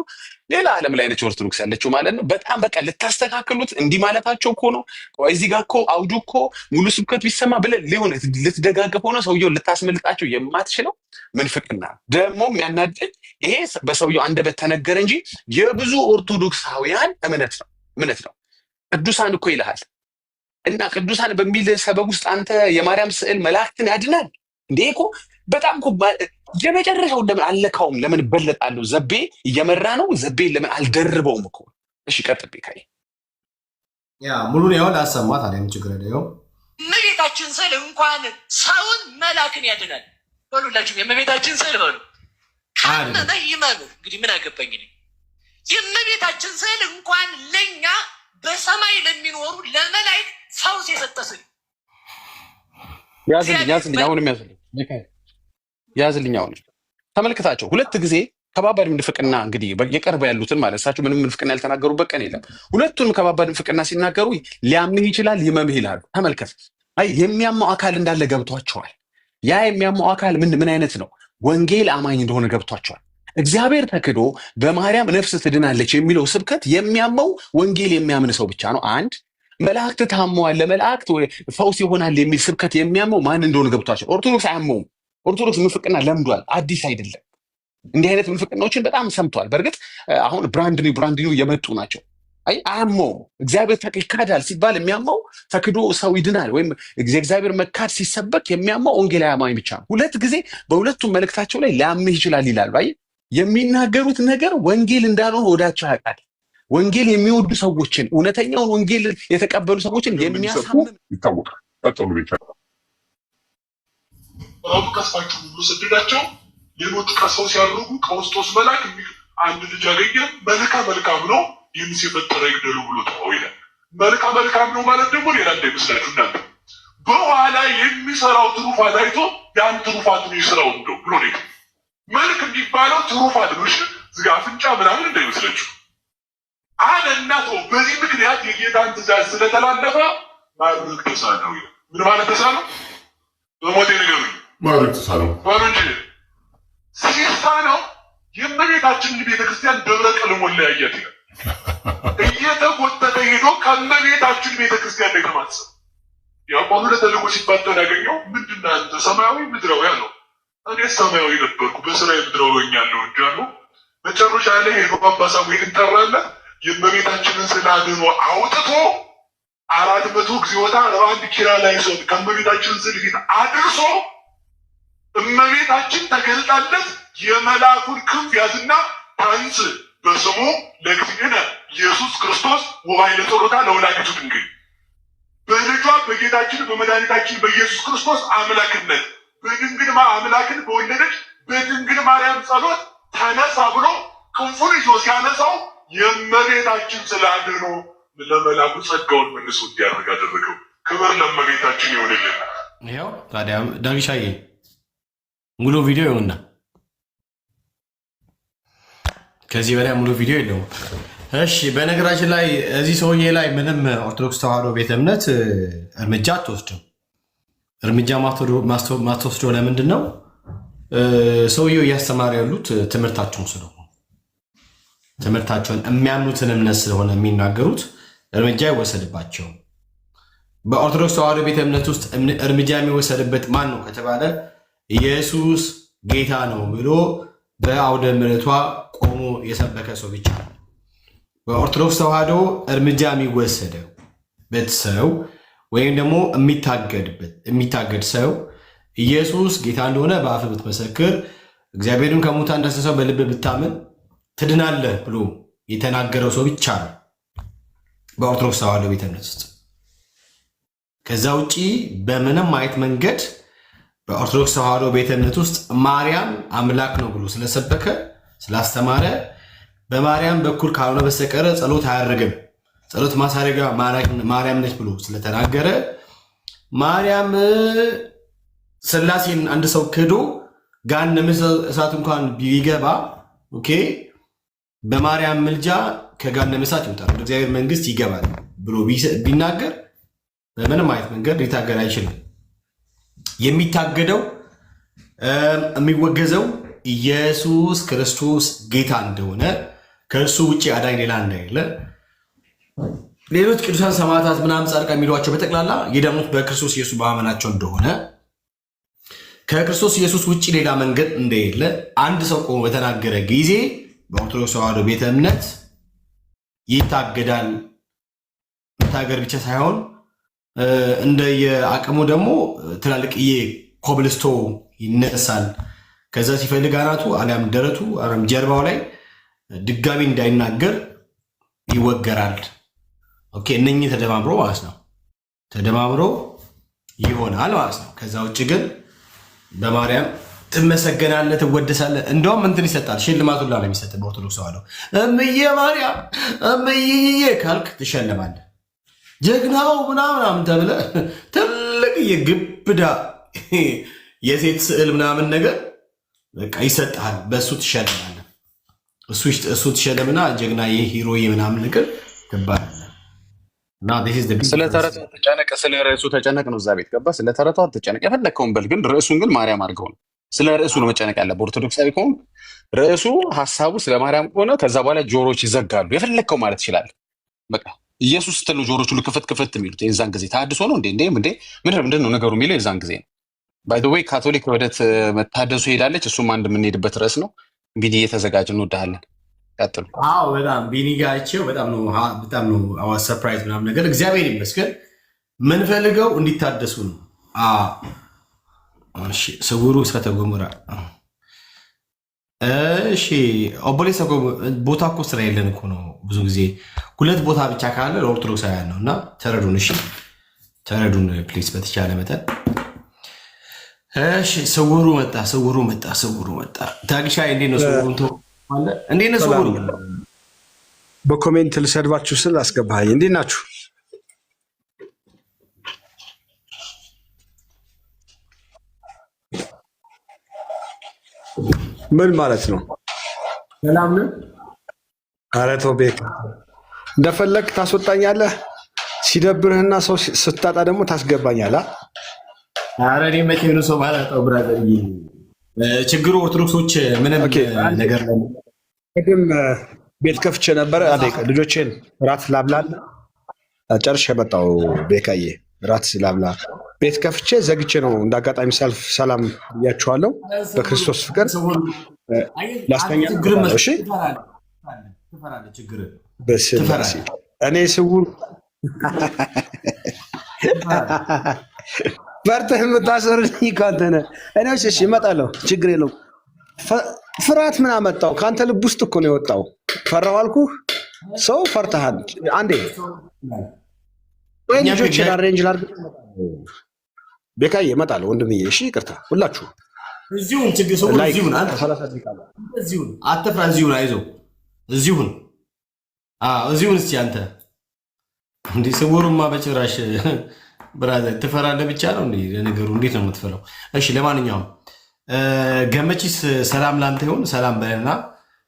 ሌላ ዓለም ላይ ነች ኦርቶዶክስ ያለችው ማለት ነው። በጣም በቃ ልታስተካክሉት እንዲህ ማለታቸው እኮ ነው። እዚህ ጋር እኮ አውዱ እኮ ሙሉ ስብከት ቢሰማ ብለህ ሊሆን ልትደጋግፍ ሆነ ሰውየው ልታስመልጣቸው የማትችለው ምንፍቅና። ደግሞ የሚያናደድ ይሄ በሰውየው አንደበት ተነገረ እንጂ የብዙ ኦርቶዶክሳውያን እምነት ነው። ቅዱሳን እኮ ይልሃል እና ቅዱሳን በሚል ሰበብ ውስጥ አንተ የማርያም ስዕል መላእክትን ያድናል እንዴ? እኮ በጣም እኮ የመጨረሻው ለምን አለካውም? ለምን በለጣለሁ? ዘቤ እየመራ ነው። ዘቤ ለምን አልደርበውም እኮ። እሺ ቀጥቤ ካይ ያ ሙሉን ያው ላሰማት አለ። ምን ችግር አለው? እመቤታችን ስዕል እንኳን ሰውን መላክን ያድናል። ሁላችሁም የእመቤታችን ስዕል በሉ። ካመመ ይመምህ። እንግዲህ ምን አገባኝ። የእመቤታችን ስዕል እንኳን ለእኛ በሰማይ ለሚኖሩ ለመላእክት ፈውስ የሰጠ ስዕል። ያዝልኝ አሁንም ያዝልኝ አሁን ተመልክታቸው። ሁለት ጊዜ ከባባድ ምንፍቅና እንግዲህ የቀርበ ያሉትን ማለት እሳቸው ምንም ምንፍቅና ያልተናገሩበት ቀን የለም። ሁለቱንም ከባባድ ምንፍቅና ሲናገሩ ሊያምህ ይችላል ይመምህ ይላሉ። ተመልከት። አይ የሚያማው አካል እንዳለ ገብቷቸዋል። ያ የሚያማው አካል ምን አይነት ነው? ወንጌል አማኝ እንደሆነ ገብቷቸዋል። እግዚአብሔር ተክዶ በማርያም ነፍስ ትድናለች የሚለው ስብከት የሚያመው ወንጌል የሚያምን ሰው ብቻ ነው። አንድ መላእክት ታመዋል ለመላእክት ፈውስ ይሆናል የሚል ስብከት የሚያመው ማን እንደሆነ ገብቷቸዋል። ኦርቶዶክስ አያመውም። ኦርቶዶክስ ምንፍቅና ለምዷል። አዲስ አይደለም። እንዲህ አይነት ምንፍቅናዎችን በጣም ሰምቷል። በእርግጥ አሁን ብራንድ ኒው የመጡ ናቸው። አያመው እግዚአብሔር ይካዳል ሲባል የሚያመው ተክዶ ሰው ይድናል ወይም እግዚአብሔር መካድ ሲሰበክ የሚያመው ወንጌላዊ አማኝ ብቻ ነው። ሁለት ጊዜ በሁለቱም መልእክታቸው ላይ ሊያምህ ይችላል ይላል። የሚናገሩት ነገር ወንጌል እንዳልሆነ ወዳቸው ያውቃል። ወንጌል የሚወዱ ሰዎችን እውነተኛውን ወንጌል የተቀበሉ ሰዎችን የሚያሳምም ይታወቃል። ቀጥሉ ብቻ ቀስፋችሁ ሁሉ ሰደዳቸው። ሌሎች ቀሰው ሲያደርጉ ቀውስጦስ መልአክ አንድ ልጅ አገኘ። መልካም ነው ይህን የፈጠረ ይግደሉ ብሎ ተው ይላል። መልካም ነው ማለት ደግሞ ሌላ እንዳይመስላችሁ እናንተ በኋላ የሚሰራው ትሩፋት አይቶ ያን ትሩፋቱን ይስራው እንደው ብሎ ነው። መልክ የሚባለው ትሩፋት ነው። እሺ ዝጋ አፍንጫ ምናምን እንዳይመስላችሁ አለና ተው። በዚህ ምክንያት የጌታን ትእዛዝ ስለተላለፈ ማድረግ ተሳነው ይላል። ምን ማለት ተሳነው? በሞቴ ንገሩኝ። ማድረግ ተሳነው እንጂ ሲሳነው የእመቤታችንን ቤተክርስቲያን ደብረ ቀለሞን ለያያት ይላል። እየተጎተተ ሄዶ ከእመቤታችን ቤተክርስቲያን ላይ ተማጸነ። ያዕቆብ ለተልእኮ ሲባተን ያገኘው ምንድን ነህ አንተ? ሰማያዊ ምድራዊ አለው። እኔ ሰማያዊ ነበርኩ በስራዬ ምድራዊ ሆኛለሁ እንጂ አለው። መጨረሻ ላይ ሄዶ አባ ሳሙኤልን ጠራለት። የእመቤታችንን ስዕል አድኖ አውጥቶ 400 ጊዜወታ 41 ኪራ ላይ ሰው ከእመቤታችን ስዕል ፊት አድርሶ እመቤታችን ተገልጣለት የመልአኩን ክንፍ ያዝና ታንስ በስሙ ለእግዚእነ ኢየሱስ ክርስቶስ ወባይለ ጸሎታ ለወላዲቱ ድንግል በልጇ በጌታችን በመድኃኒታችን በኢየሱስ ክርስቶስ አምላክነት በድንግል አምላክን በወለደች በድንግል ማርያም ጸሎት ተነሳ ብሎ ክንፉን ይዞ ሲያነሳው የእመቤታችን ስላድኖ ለመልአኩ ጸጋውን መልሶ እንዲያደርግ አደረገው። ክብር ለእመቤታችን ይሁንልን። ይኸው ታዲያ ዳዊሻዬ ሙሉ ቪዲዮ ይሁንና ከዚህ በላይ ሙሉ ቪዲዮ የለውም። እሺ፣ በነገራችን ላይ እዚህ ሰውዬ ላይ ምንም ኦርቶዶክስ ተዋሕዶ ቤተ እምነት እርምጃ አትወስድም። እርምጃ ማትወስደው ለምንድን ነው? ሰውየው እያስተማሩ ያሉት ትምህርታቸውን ስለሆነ ትምህርታቸውን የሚያምኑትን እምነት ስለሆነ የሚናገሩት እርምጃ አይወሰድባቸውም። በኦርቶዶክስ ተዋሕዶ ቤተ እምነት ውስጥ እርምጃ የሚወሰድበት ማን ነው ከተባለ ኢየሱስ ጌታ ነው ብሎ በአውደ ምሕረቷ ቆሞ የሰበከ ሰው ብቻ ነው። በኦርቶዶክስ ተዋሕዶ እርምጃ የሚወሰደበት ሰው ወይም ደግሞ የሚታገድ ሰው ኢየሱስ ጌታ እንደሆነ በአፍ ብትመሰክር እግዚአብሔርን ከሙታን እንዳስነሳው በልብ ብታምን ትድናለህ ብሎ የተናገረው ሰው ብቻ ነው በኦርቶዶክስ ተዋሕዶ ቤተ እምነት ውስጥ። ከዛ ውጪ በምንም አይነት መንገድ በኦርቶዶክስ ተዋሕዶ ቤተ እምነት ውስጥ ማርያም አምላክ ነው ብሎ ስለሰበከ ስላስተማረ በማርያም በኩል ካልሆነ በስተቀረ ጸሎት አያደርግም። ጸሎት ማሳረጊያ ማርያም ነች ብሎ ስለተናገረ ማርያም ሥላሴን አንድ ሰው ክዶ ገሃነመ እሳት እንኳን ቢገባ ኦኬ በማርያም ምልጃ ከገሃነመ እሳት ይወጣል፣ ወደ እግዚአብሔር መንግስት ይገባል ብሎ ቢናገር በምንም አይነት መንገድ ሊታገድ አይችልም። የሚታገደው የሚወገዘው ኢየሱስ ክርስቶስ ጌታ እንደሆነ ከእርሱ ውጭ አዳኝ ሌላ እንደሌለ ሌሎች ቅዱሳን ሰማዕታት ምናምን ጻድቃን የሚሏቸው በጠቅላላ የዳኑት በክርስቶስ ኢየሱስ በማመናቸው እንደሆነ ከክርስቶስ ኢየሱስ ውጭ ሌላ መንገድ እንደሌለ አንድ ሰው ቆሞ በተናገረ ጊዜ በኦርቶዶክስ ተዋሕዶ ቤተ እምነት ይታገዳል። መታገድ ብቻ ሳይሆን እንደየአቅሙ ደግሞ ትላልቅዬ ኮብልስቶ ይነሳል። ከዛ ሲፈልግ አናቱ አሊያም ደረቱ አሊያም ጀርባው ላይ ድጋሚ እንዳይናገር ይወገራል። ኦኬ፣ እነኚህ ተደማምሮ ማለት ነው ተደማምሮ ይሆናል ማለት ነው። ከዛ ውጭ ግን በማርያም ትመሰገናለህ፣ ትወደሳለህ። እንደውም እንትን ይሰጣል፣ ሽልማት ሁላ ነው የሚሰጥ በኦርቶዶክስ ተዋሕዶ። እምዬ ማርያም እምዬ ካልክ ትሸለማለህ። ጀግናው ምናምን ተብለህ ትልቅ የግብዳ የሴት ስዕል ምናምን ነገር በቃ ይሰጥሃል። በእሱ ትሸለማለህ። እሱ ትሸለምና ጀግና የሂሮዬ ምናምን ነገር ትባላለህ። ስለ ተረቷ ተጨነቀ፣ ስለ ርዕሱ ተጨነቅ ነው። እዛ ቤት ገባ። ስለ ተረቷ ተጨነቅ፣ የፈለግከውን በል፣ ግን ርዕሱን ግን ማርያም አድርገው ነው። ስለ ርዕሱ ነው መጨነቅ ያለብህ። ኦርቶዶክሳዊ ከሆን ርዕሱ ሀሳቡ ስለ ማርያም ከሆነ ከዛ በኋላ ጆሮች ይዘጋሉ። የፈለግከው ማለት ትችላለህ። በቃ ኢየሱስ ስትል ጆሮች ሁሉ ክፍት ክፍት የሚሉት የዛን ጊዜ ታድሶ ነው እንዴ ምንድን ነው ነገሩ የሚለው የዛን ጊዜ ነው። ባይ ዘ ዌይ ካቶሊክ ወደት መታደሱ ሄዳለች። እሱም አንድ የምንሄድበት ርዕስ ነው። እንግዲህ እየተዘጋጅ እንወዳለን። ቀጥሉ። አዎ በጣም ቢኒጋቸው በጣም ነው ሰርፕራይዝ ምናምን ነገር እግዚአብሔር ይመስገን ምንፈልገው እንዲታደሱ ነው። እሺ ስውሩ እሳተ ገሞራ። እሺ ኦቦሌሳ ቦታ እኮ ስራ የለን እኮ ነው። ብዙ ጊዜ ሁለት ቦታ ብቻ ካለ ለኦርቶዶክሳውያን ነው እና ተረዱን። እሺ ተረዱን ፕሊዝ በተቻለ መጠን። እሺ ስውሩ መጣ። ታግሻ እንዴት ነው ስውሩ? እንዴት ነው ስውሩ? በኮሜንት ልሰድባችሁ ስል አስገባኝ። እንዴት ናችሁ? ምን ማለት ነው? ሰላም ነው። ኧረ ተው ቤት እንደፈለግ ታስወጣኛለህ። ሲደብርህና ሰው ስታጣ ደግሞ ታስገባኛለህ። ኧረ እኔ መቼ ነው ሰው ማለት ነው ብራዘር? ችግሩ ኦርቶዶክሶች ምንም ነገር ነው። ቅድም ቤት ከፍቼ ነበረ። ልጆቼን ራት ላብላል ጨርሼ መጣሁ። ቤካዬ ራት ላብላ ቤት ከፍቼ ዘግቼ ነው እንዳጋጣሚ ሳልፍ ሰላም ብያችኋለሁ። በክርስቶስ ፍቅር ላስተኛ። እሺ በስላሴ እኔ ስውር ፈርተህ የምታሰርልኝ እኮ አንተ ነህ። እኔ እሺ እመጣለሁ፣ ችግር የለውም። ፍርሃት ምን አመጣው? ከአንተ ልብ ውስጥ እኮ ነው የወጣው። ፈራሁ አልኩህ። ሰው ፈርተሃል። አንዴ ወይ ልጆችን አሬንጅ ላድርግ። ቤካዬ እመጣለሁ ወንድምዬ። እሺ ይቅርታ ሁላችሁ እዚሁን ችግር ሰው እዚሁን አንተ 30 ደቂቃ እዚሁን አትፍራ። እዚሁን አይዞህ እዚሁን እዚሁን እስኪ አንተ እንዲህ ስውርማ በጭራሽ ብራዘር ትፈራለህ ብቻ ነው እንዴ? ለነገሩ እንዴት ነው የምትፈራው? እሺ ለማንኛውም ገመቺስ ሰላም ላንተ ይሁን። ሰላም በለና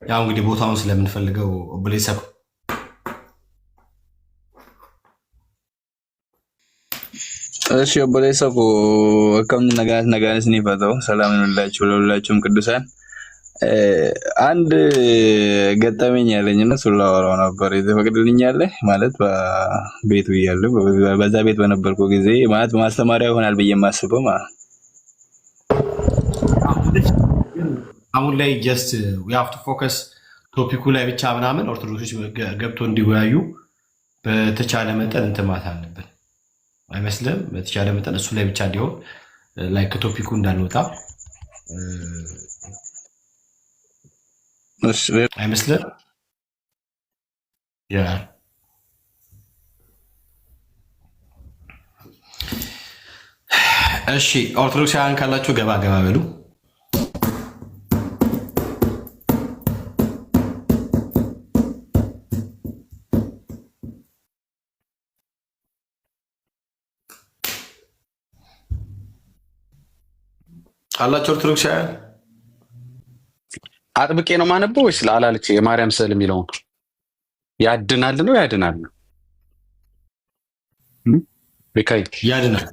ያው እንግዲህ ቦታውን ስለምንፈልገው ብሌሰብ እሺ ብሌሰብ ወከም ነጋነስ ንፈተው ሰላም እንላችሁ ለሁላችሁም ቅዱሳን። አንድ ገጠመኝ ያለኝና ሱላወራው ነበር የተፈቀደልኛለህ ማለት በቤቱ እያለሁ በዛ ቤት በነበርኩ ጊዜ ማለት ማስተማሪያ ይሆናል ብዬ የማስበው ማለት አሁን ላይ ጀስት we have to focus ቶፒኩ ላይ ብቻ ምናምን ኦርቶዶክሶች ገብቶ እንዲወያዩ በተቻለ መጠን እንትማት አለብን አይመስልም? በተቻለ መጠን እሱ ላይ ብቻ እንዲሆን ላይክ ቶፒኩ እንዳልወጣ አይመስልም? ያ እሺ ኦርቶዶክሳውያን ካላችሁ ገባ ገባ በሉ። አላችሁ ኦርቶዶክሳውያን አጥብቄ ነው ማነበው ወይስ ላላልቼ የማርያም ስዕል የሚለውን ያድናል ነው ያድናል ነው? ቤካይ ያድናል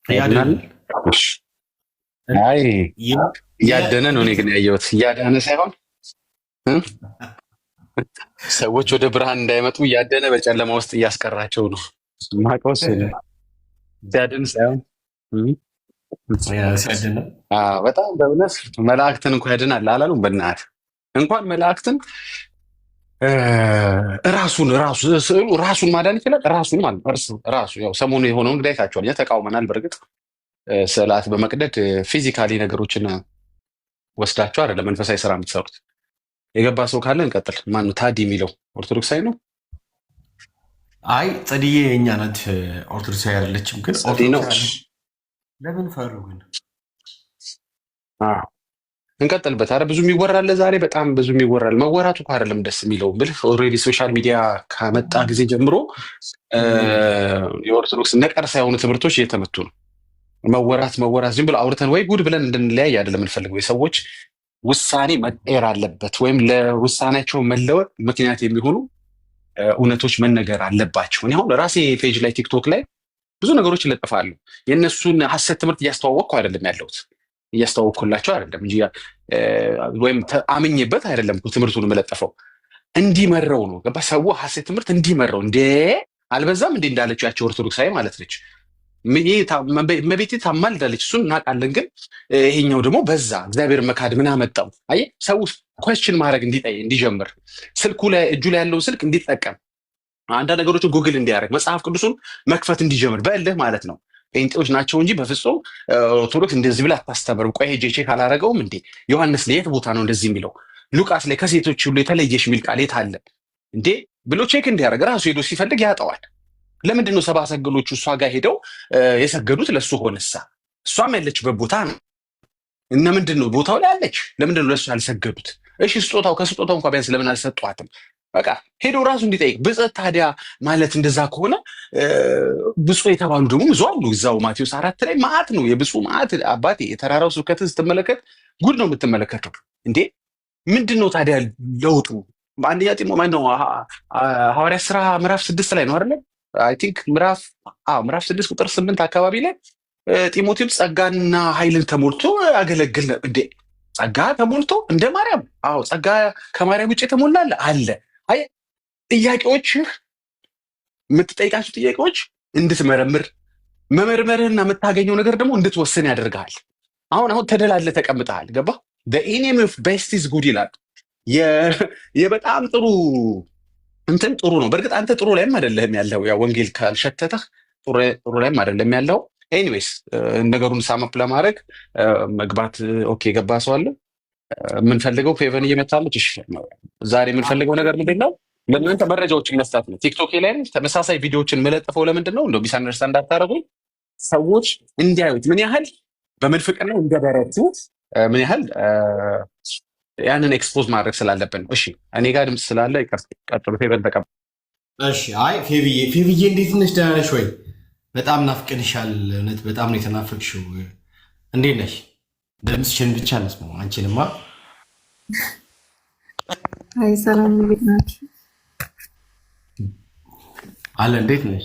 ያድናል። አይ ያደነ ነው። እኔ ግን ያየሁት ያዳነ ሳይሆን ሰዎች ወደ ብርሃን እንዳይመጡ ያደነ በጨለማ ውስጥ እያስቀራቸው ነው። ማቀውስ ያድን ሳይሆን በጣም በእውነት መላእክትን እንኳን ያድናል አላሉም? በእናትህ እንኳን መላእክትን ስዕሉ ራሱን ማዳን ይችላል። ራሱን ማለት ራሱ ያው ሰሞኑ የሆነው እንግዲህ አይታችኋል። ተቃውመናል። በእርግጥ ስዕላት በመቅደድ ፊዚካሊ ነገሮችን ወስዳቸው አይደለም መንፈሳዊ ስራ የምትሰሩት። የገባ ሰው ካለ እንቀጥል። ማነው ታዲ የሚለው ኦርቶዶክሳዊ ነው? አይ ጽድዬ የእኛ ናት፣ ኦርቶዶክሳዊ አይደለችም። ግን ነው ለምን ፈሩ ግን? እንቀጥልበት። አረ ብዙ የሚወራል ዛሬ፣ በጣም ብዙ የሚወራል። መወራቱ እኮ አይደለም ደስ የሚለው ብልህ ኦልሬዲ ሶሻል ሚዲያ ከመጣ ጊዜ ጀምሮ የኦርቶዶክስ ነቀርሳ የሆኑ ትምህርቶች እየተመቱ ነው። መወራት ዝም ብሎ አውርተን ወይ ጉድ ብለን እንድንለያይ አይደለም የምንፈልገው። የሰዎች ውሳኔ መቀየር አለበት፣ ወይም ለውሳኔያቸው መለወጥ ምክንያት የሚሆኑ እውነቶች መነገር አለባቸው። እኔ አሁን ራሴ ፔጅ ላይ ቲክቶክ ላይ ብዙ ነገሮች ይለጥፋሉ። የእነሱን ሀሰት ትምህርት እያስተዋወቅኩ አይደለም ያለሁት፣ እያስተዋወቅኩላቸው አይደለም እንጂ ወይም አምኜበት አይደለም ትምህርቱን የምለጠፈው። እንዲመረው ነው። ገባ? ሰው ሀሰት ትምህርት እንዲመረው እንደ አልበዛም እንዴ እንዳለችው ያቸው ኦርቶዶክሳዊ ማለት ነች። መቤቴ ታማልዳለች፣ እሱን እናውቃለን። ግን ይሄኛው ደግሞ በዛ። እግዚአብሔር መካድ ምን አመጣው? አየህ፣ ሰው ኮስችን ማድረግ እንዲጀምር ስልኩ ላይ እጁ ላይ ያለው ስልክ እንዲጠቀም አንዳንድ ነገሮችን ጉግል እንዲያደርግ መጽሐፍ ቅዱሱን መክፈት እንዲጀምር በእልህ ማለት ነው። ጴንጤዎች ናቸው እንጂ በፍጹም ኦርቶዶክስ እንደዚህ ብላ አታስተምርም። ቆይ ሄጄ ቼክ አላረገውም እንዴ? ዮሐንስ ላይ የት ቦታ ነው እንደዚህ የሚለው? ሉቃስ ላይ ከሴቶች ሁሉ የተለየሽ የሚል ቃል የት አለ እንዴ ብሎ ቼክ እንዲያደርግ ራሱ ሄዶ ሲፈልግ ያጠዋል። ለምንድን ነው ሰብአ ሰገሎቹ እሷ ጋር ሄደው የሰገዱት? ለእሱ ሆነሳ እሷም ያለችበት ቦታ ነው እና ምንድን ነው ቦታው ላይ አለች። ለምንድን ነው ለእሱ ያልሰገዱት? እሺ ከስጦታው እንኳ ቢያንስ ለምን አልሰጧትም? በቃ ሄዶ ራሱ እንዲጠይቅ። ብፅዕት ታዲያ ማለት እንደዛ ከሆነ ብፁዕ የተባሉ ደግሞ ብዙ አሉ። እዛው ማቴዎስ 4 ላይ መዓት ነው የብፁዕ መዓት። አባቴ የተራራው ስብከትን ስትመለከት ጉድ ነው የምትመለከተው። እንዴ ምንድን ነው ታዲያ ለውጡ? በአንደኛ ሐዋርያት ሥራ ምዕራፍ 6 ላይ ነው አይደለም? አይ ቲንክ ምዕራፍ 6 ቁጥር 8 አካባቢ ላይ ጢሞቴዎስ ጸጋና ኃይልን ተሞልቶ ያገለግል እንዴ? ጸጋ ተሞልቶ እንደ ማርያም? አዎ ጸጋ ከማርያም ውጭ የተሞላለ አለ። አይ ጥያቄዎችህ የምትጠይቃቸው ጥያቄዎች እንድትመረምር መመርመርህና የምታገኘው ነገር ደግሞ እንድትወስን ያደርግሃል። አሁን ተደላለ ተቀምጠሃል። ገባ? ኢኔሚ ኦፍ ቤስት ኢዝ ጉድ ይላል። የበጣም ጥሩ እንትን ጥሩ ነው። በእርግጥ አንተ ጥሩ ላይም አይደለህም ያለው፣ ያው ወንጌል ካልሸተተህ ጥሩ ላይም አይደለም ያለው። ኤኒዌይስ ነገሩን ሳመፕ ለማድረግ መግባት ኦኬ ገባ ሰው አለ። የምንፈልገው ፌቨን እየመታለች። እሺ ዛሬ የምንፈልገው ነገር ምንድን ነው? ለእናንተ መረጃዎችን መስጠት ነው። ቲክቶክ ላይ ተመሳሳይ ቪዲዮዎችን መለጥፈው ለምንድን ነው? እንደው ሚስ አንደርስታንድ አታደርጉኝ። ሰዎች እንዲያዩት ምን ያህል በምንፍቅና እንደበረቱ ምን ያህል ያንን ኤክስፖዝ ማድረግ ስላለብን ነው። እሺ እኔ ጋር ድምፅ ስላለ ቀጥሎ ፌቨን ተቀበል። እሺ አይ ፌቪዬ እንዴት ነሽ? ደህና ነሽ ወይ? በጣም ናፍቀንሻል። እውነት በጣም ነው የተናፈቅሽው። እንዴት ነሽ? ድምፅሽን ብቻ እንስማው። አንቺንማ አይ ሰላም፣ እንዴት ናችሁ? አለ እንዴት ነሽ?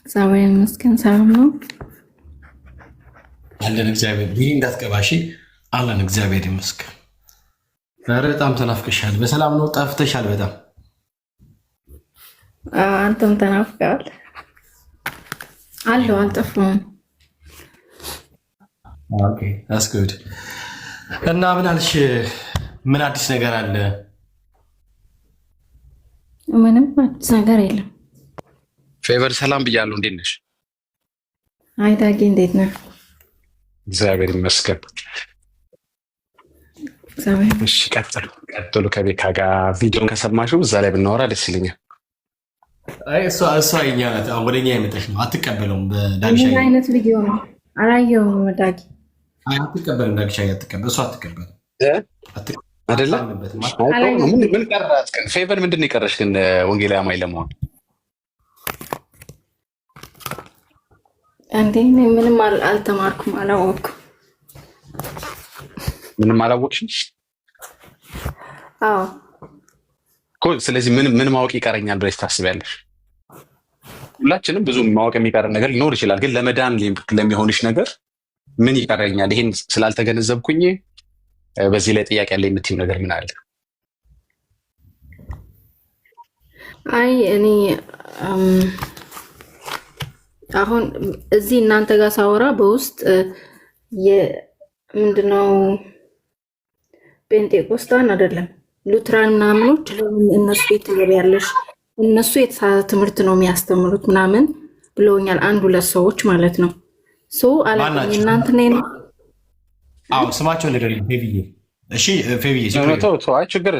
እግዚአብሔር ይመስገን ሰላም ነው አለን። እግዚአብሔር ይህ እንዳትቀባሺ አለን። እግዚአብሔር ይመስገን። ኧረ በጣም ተናፍቀሻል። በሰላም ነው? ጠፍተሻል በጣም። አንተም ተናፍቀሃል። አለው አልጠፋሁም። ኦኬ that's good። እና ምን አልሽ? ምን አዲስ ነገር አለ? ምንም አዲስ ነገር የለም። ፌቨር ሰላም ብያለሁ። እንዴት ነሽ? አይ ዳጊ እንዴት ነህ? እግዚአብሔር ይመስገን። እሺ ቀጥሉ። ከቤካ ጋር ቪዲዮን ከሰማሽው እዛ ላይ ብናወራ ደስ ይለኛል። አይ እሷ የኛ ናት። ወደኛ የመጣች ነው። አትቀበለውም። በዳግሻ ምን አይነት ቪዲዮ ነው? አላየሁም ዳጊ። አይ አትቀበልም። ዳግሻ አትቀበል። እሷ አትቀበል አይደለ? ምን ቀራት ግን? ፌቨን ምንድን ነው የቀረሽ ግን ወንጌላዊ አማኝ ለመሆን? እንዴ ምንም አልተማርኩም፣ አላወቅኩም። ምንም አላወቅሽም? አዎ እኮ። ስለዚህ ምን ማወቅ ይቀረኛል ብለሽ ታስቢያለሽ? ሁላችንም ብዙ ማወቅ የሚቀረን ነገር ሊኖር ይችላል። ግን ለመዳን ለሚሆንሽ ነገር ምን ይቀረኛል? ይሄን ስላልተገነዘብኩኝ በዚህ ላይ ጥያቄ ያለ የምትይው ነገር ምን አለ? አይ እኔ አሁን እዚህ እናንተ ጋር ሳወራ በውስጥ ምንድነው ጴንጤቆስጣን አይደለም ሉትራን ምናምኖች እነሱ ቤት ትገቢያለሽ፣ እነሱ የተሳሳተ ትምህርት ነው የሚያስተምሩት ምናምን ብለውኛል። አንድ ሁለት ሰዎች ማለት ነው። አላውቅም እናንተ ነው። አዎ ስማቸው ነገር ፌቪዬ። እሺ ፌቪዬ አይ ችግር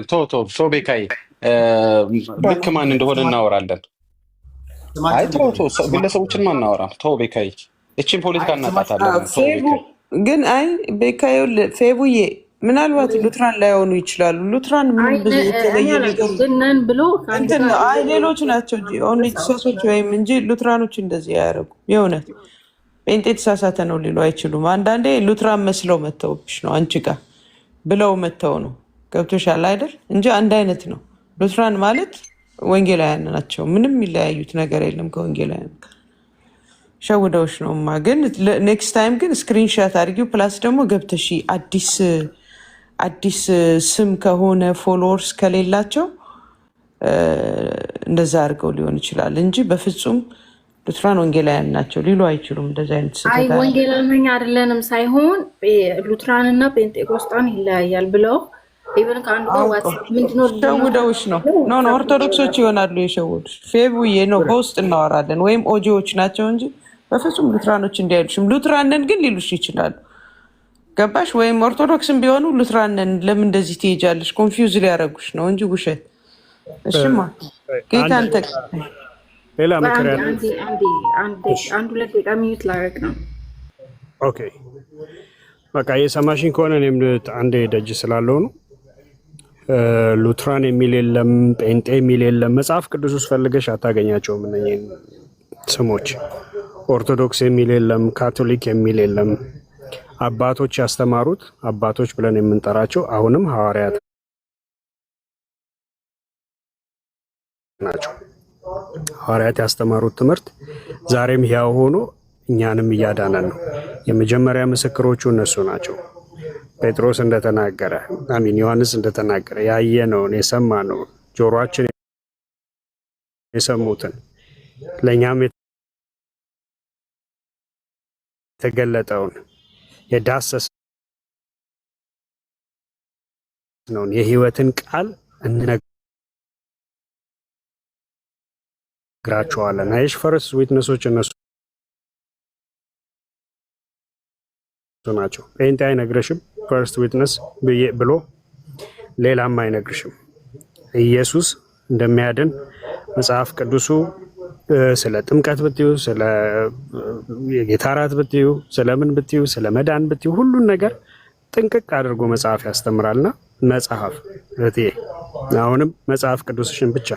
ቶ ቤካይ ልክ ማን እንደሆነ እናወራለን። አይ ግለሰቦችን ማናወራ ቶ ቤካይ እቺን ፖለቲካ እናጣታለን። ግን አይ ቤካይ ፌቡዬ ምናልባት ሉትራን ላይሆኑ ይችላሉ። ሉትራን ምን ብዙ የተለየ ነገር ብሎ እንትን አይ ሌሎች ናቸው እንጂ ኦንሊ ተሳሳቾች ወይም እንጂ ሉትራኖች እንደዚህ ያደርጉ የእውነት ጴንጤ ተሳሳተ ነው ሊሉ አይችሉም። አንዳንዴ ሉትራን መስለው መተውብሽ ነው አንቺ ጋር ብለው መተው ነው። ገብቶሻል አይደል? እንጂ አንድ አይነት ነው። ሉትራን ማለት ወንጌላውያን ናቸው። ምንም የሚለያዩት ነገር የለም ከወንጌላውያን ጋር። ሸውደውሽ ነውማ። ግን ኔክስት ታይም ግን ስክሪንሻት አድርጊው። ፕላስ ደግሞ ገብተሽ አዲስ ስም ከሆነ ፎሎወርስ ከሌላቸው እንደዛ አድርገው ሊሆን ይችላል እንጂ በፍጹም ሉትራን ወንጌላውያን ናቸው ሊሉ አይችሉም። እንደዚ አይነት አይ ወንጌላውያን አይደለንም ሳይሆን ሉትራንና ጴንጤቆስጣን ይለያያል ብለው ኢቨን ከአንዱ ጋር ዋትስአፕ ምንድነው ሸውደውሽ ነው። ኖ ኦርቶዶክሶች ይሆናሉ የሸውዱሽ። ፌቡዬ ነው በውስጥ እናወራለን። ወይም ኦጂዎች ናቸው እንጂ በፍጹም ሉትራኖች እንዲያይሉሽም። ሉትራንን ግን ሊሉሽ ይችላሉ። ገባሽ? ወይም ኦርቶዶክስን ቢሆኑ ሉትራንን ለምን እንደዚህ ትሄጃለሽ? ኮንፊውዝ ሊያደርጉሽ ነው እንጂ ውሸት። እሽማ ጌታን ሌላ ምክር ያለ አንድ ሁለት ደቂቃ ሚዩት ላደርግ ነው። ኦኬ በቃ የሰማሽኝ ከሆነ እኔም አንዴ ደጅ ስላለው ነው። ሉትራን የሚል የለም፣ ጴንጤ የሚል የለም። መጽሐፍ ቅዱስ ውስጥ ፈልገሽ አታገኛቸውም እነኝህን ስሞች። ኦርቶዶክስ የሚል የለም፣ ካቶሊክ የሚል የለም። አባቶች ያስተማሩት አባቶች ብለን የምንጠራቸው አሁንም ሐዋርያት ናቸው። ሐዋርያት ያስተማሩት ትምህርት ዛሬም ሕያው ሆኖ እኛንም እያዳነን ነው። የመጀመሪያ ምስክሮቹ እነሱ ናቸው። ጴጥሮስ እንደተናገረ ዮሐንስ እንደተናገረ ያየነውን የሰማነውን ጆሮአችን የሰሙትን ለእኛም የተገለጠውን የዳሰስነውን የሕይወትን ቃል እንነግራቸዋለን። አይሽ ፈርስት ዊትነሶች እነሱ ናቸው። ጴንጤ አይነግረሽም ፈርስት ዊትነስ ብሎ ሌላም አይነግርሽም። ኢየሱስ እንደሚያድን መጽሐፍ ቅዱሱ ስለ ጥምቀት ብትዩ፣ ስለ የጌታ እራት ብትዩ፣ ስለምን ብትዩ፣ ስለ መዳን ብትዩ ሁሉን ነገር ጥንቅቅ አድርጎ መጽሐፍ ያስተምራልና መጽሐፍ እህትዬ፣ አሁንም መጽሐፍ ቅዱስሽን ብቻ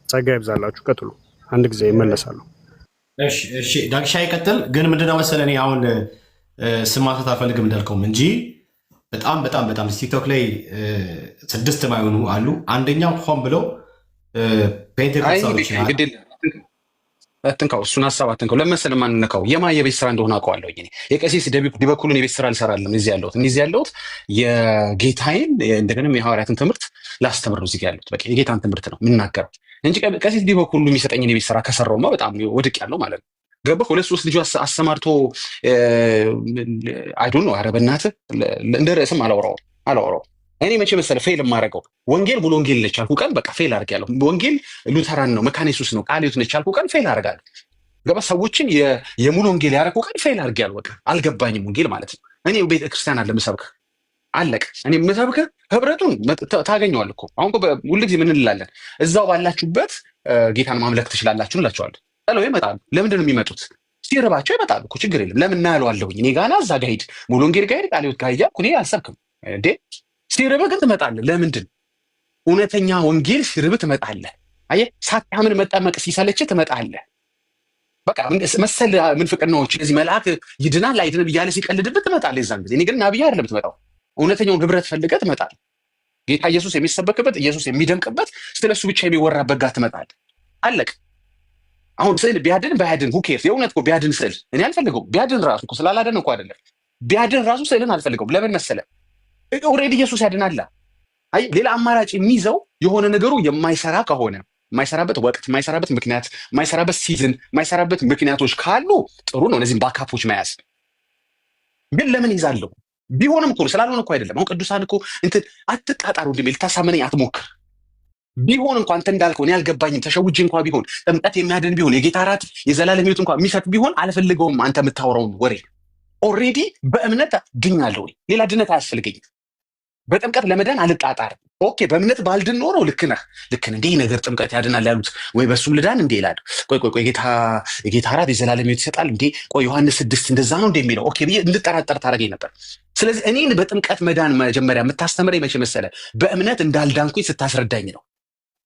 ጸጋ ይብዛላችሁ። ቀጥሉ። አንድ ጊዜ ይመለሳሉ። እሺ ዳግሻ ይቀጥል። ግን ምንድነው መሰለህ እኔ አሁን ስም ማንሳት አልፈልግም እንዳልከውም እንጂ በጣም በጣም በጣም ቲክቶክ ላይ 6 ማይሆኑ አሉ። አንደኛው ሆን ብለው ፔንቴኮስታሎች አትንካው፣ እሱን ሀሳብ አትንካው። ለመሰለ ማንነካው የማ የቤት ስራ እንደሆነ አውቀዋለሁ። እኔ የቀሲስ ዲበኩሉን የቤት ስራ አልሰራለም። እዚህ ያለሁት የጌታዬን እንደገናም የሐዋርያትን ትምህርት ላስተምር ነው። እዚህ ያለሁት በቃ የጌታን ትምህርት ነው የምናገረው እንጂ ቀሲስ ዲበኩሉ የሚሰጠኝን የቤት ስራ ከሰራውማ በጣም ወድቅ ያለው ማለት ነው። ገባህ? 2-3 ልጆች አሰማርቶ አይዶን ነው። ኧረ በእናትህ እንደ ርዕስም አላወራው። እኔ መቼ መሰለህ ፌል የማደርገው ወንጌል ሙሉ ወንጌል ነች አልኩ ቀን በቃ ፌል አድርጌያለሁ። ወንጌል ሉተራን ነው መካነ ኢየሱስ ነው ቃለ ሕይወት ነች አልኩ ቀን ፌል አደርጋለሁ። ገባህ? ሰዎችን የሙሉ ወንጌል ያደረኩ ቀን ፌል አድርጌያለሁ። በቃ አልገባኝም ወንጌል ማለት ነው። እኔ ቤተ ክርስቲያን አለ የምሰብክህ አለቀ። እኔ የምሰብክህ ህብረቱን ታገኘዋለህ እኮ። አሁን ሁልጊዜ ምን እንላለን? እዛው ባላችሁበት ጌታን ማምለክ ትችላላችሁ እንላቸዋለን። ጥለው ይመጣሉ። ለምንድን ነው የሚመጡት? ሲርባቸው ይመጣሉ እኮ ችግር የለም። ለምን እናያለዋለሁኝ እኔ ጋና እዛ ጋር ሂድ ሙሉ ወንጌል ጋር ሂድ ቃለ ሕይወት ጋር እያልኩ እኔ አልሰብክም እንዴ። ሲርብህ ግን ትመጣለህ። ለምንድን? እውነተኛ ወንጌል ሲርብህ ትመጣለህ። አየህ፣ ሳታምን መጠመቅ ሲሰለችህ ትመጣለህ። በቃ መሰል ምንፍቅናዎች እነዚህ መልአክ ይድናል አይድንም እያለ ሲቀልድብህ ትመጣለህ። የዛን ጊዜ እኔ ግን ናብያ አይደለም ትመጣው፣ እውነተኛውን ህብረት ፈልገህ ትመጣለህ። ጌታ ኢየሱስ የሚሰበክበት ኢየሱስ የሚደምቅበት ስለሱ ብቻ የሚወራበት ጋር ትመጣለህ። አለቅ። አሁን ስዕል ቢያድን ባያድን who cares? የእውነት እኮ ቢያድን ስዕል እኔ አልፈልገውም። ቢያድን ራሱ እኮ ስላላደን እኮ አይደለም። ቢያድን ራሱ ስዕልን አልፈልገውም። ለምን መሰለ? ኦልሬዲ ኢየሱስ ያድናል። አይ ሌላ አማራጭ የሚይዘው የሆነ ነገሩ የማይሰራ ከሆነ የማይሰራበት ወቅት፣ የማይሰራበት ምክንያት፣ የማይሰራበት ሲዝን፣ የማይሰራበት ምክንያቶች ካሉ ጥሩ ነው እነዚህም ባካፖች መያዝ። ግን ለምን ይዛለሁ? ቢሆንም እኮ ስላልሆነ እኮ አይደለም። አሁን ቅዱሳን እኮ እንትን አትቃጣሩ እንደሚል ልታሳመነኝ አትሞክር። ቢሆን እንኳን አንተ እንዳልከው እኔ አልገባኝም ተሸውጄ እንኳን ቢሆን ጥምቀት የሚያድን ቢሆን የጌታ እራት የዘላለም ሕይወት እንኳን የሚሰጥ ቢሆን አልፈልገውም። አንተ የምታወራውን ወሬ ኦልሬዲ በእምነት ድኛለሁ። ሌላ ድነት አያስፈልገኝም። በጥምቀት ለመዳን አልጣጣርም። ኦኬ በእምነት ባልድን ኖሮ ልክ ነህ እንዲህ ነገር ጥምቀት ያድናል ያሉት ወይ በሱም ልዳን እንዴ ይላል። ቆይ የጌታ እራት የዘላለም ሕይወት ይሰጣል እንዴ? ቆይ ዮሐንስ 6 እንደዛ ነው እንደሚለው ኦኬ ብዬ እንድጠራጠር ታደርገኝ ነበር። ስለዚህ እኔን በጥምቀት መዳን መጀመሪያ የምታስተምረኝ መቼ መሰለ? በእምነት እንዳልዳንኩኝ ስታስረዳኝ ነው።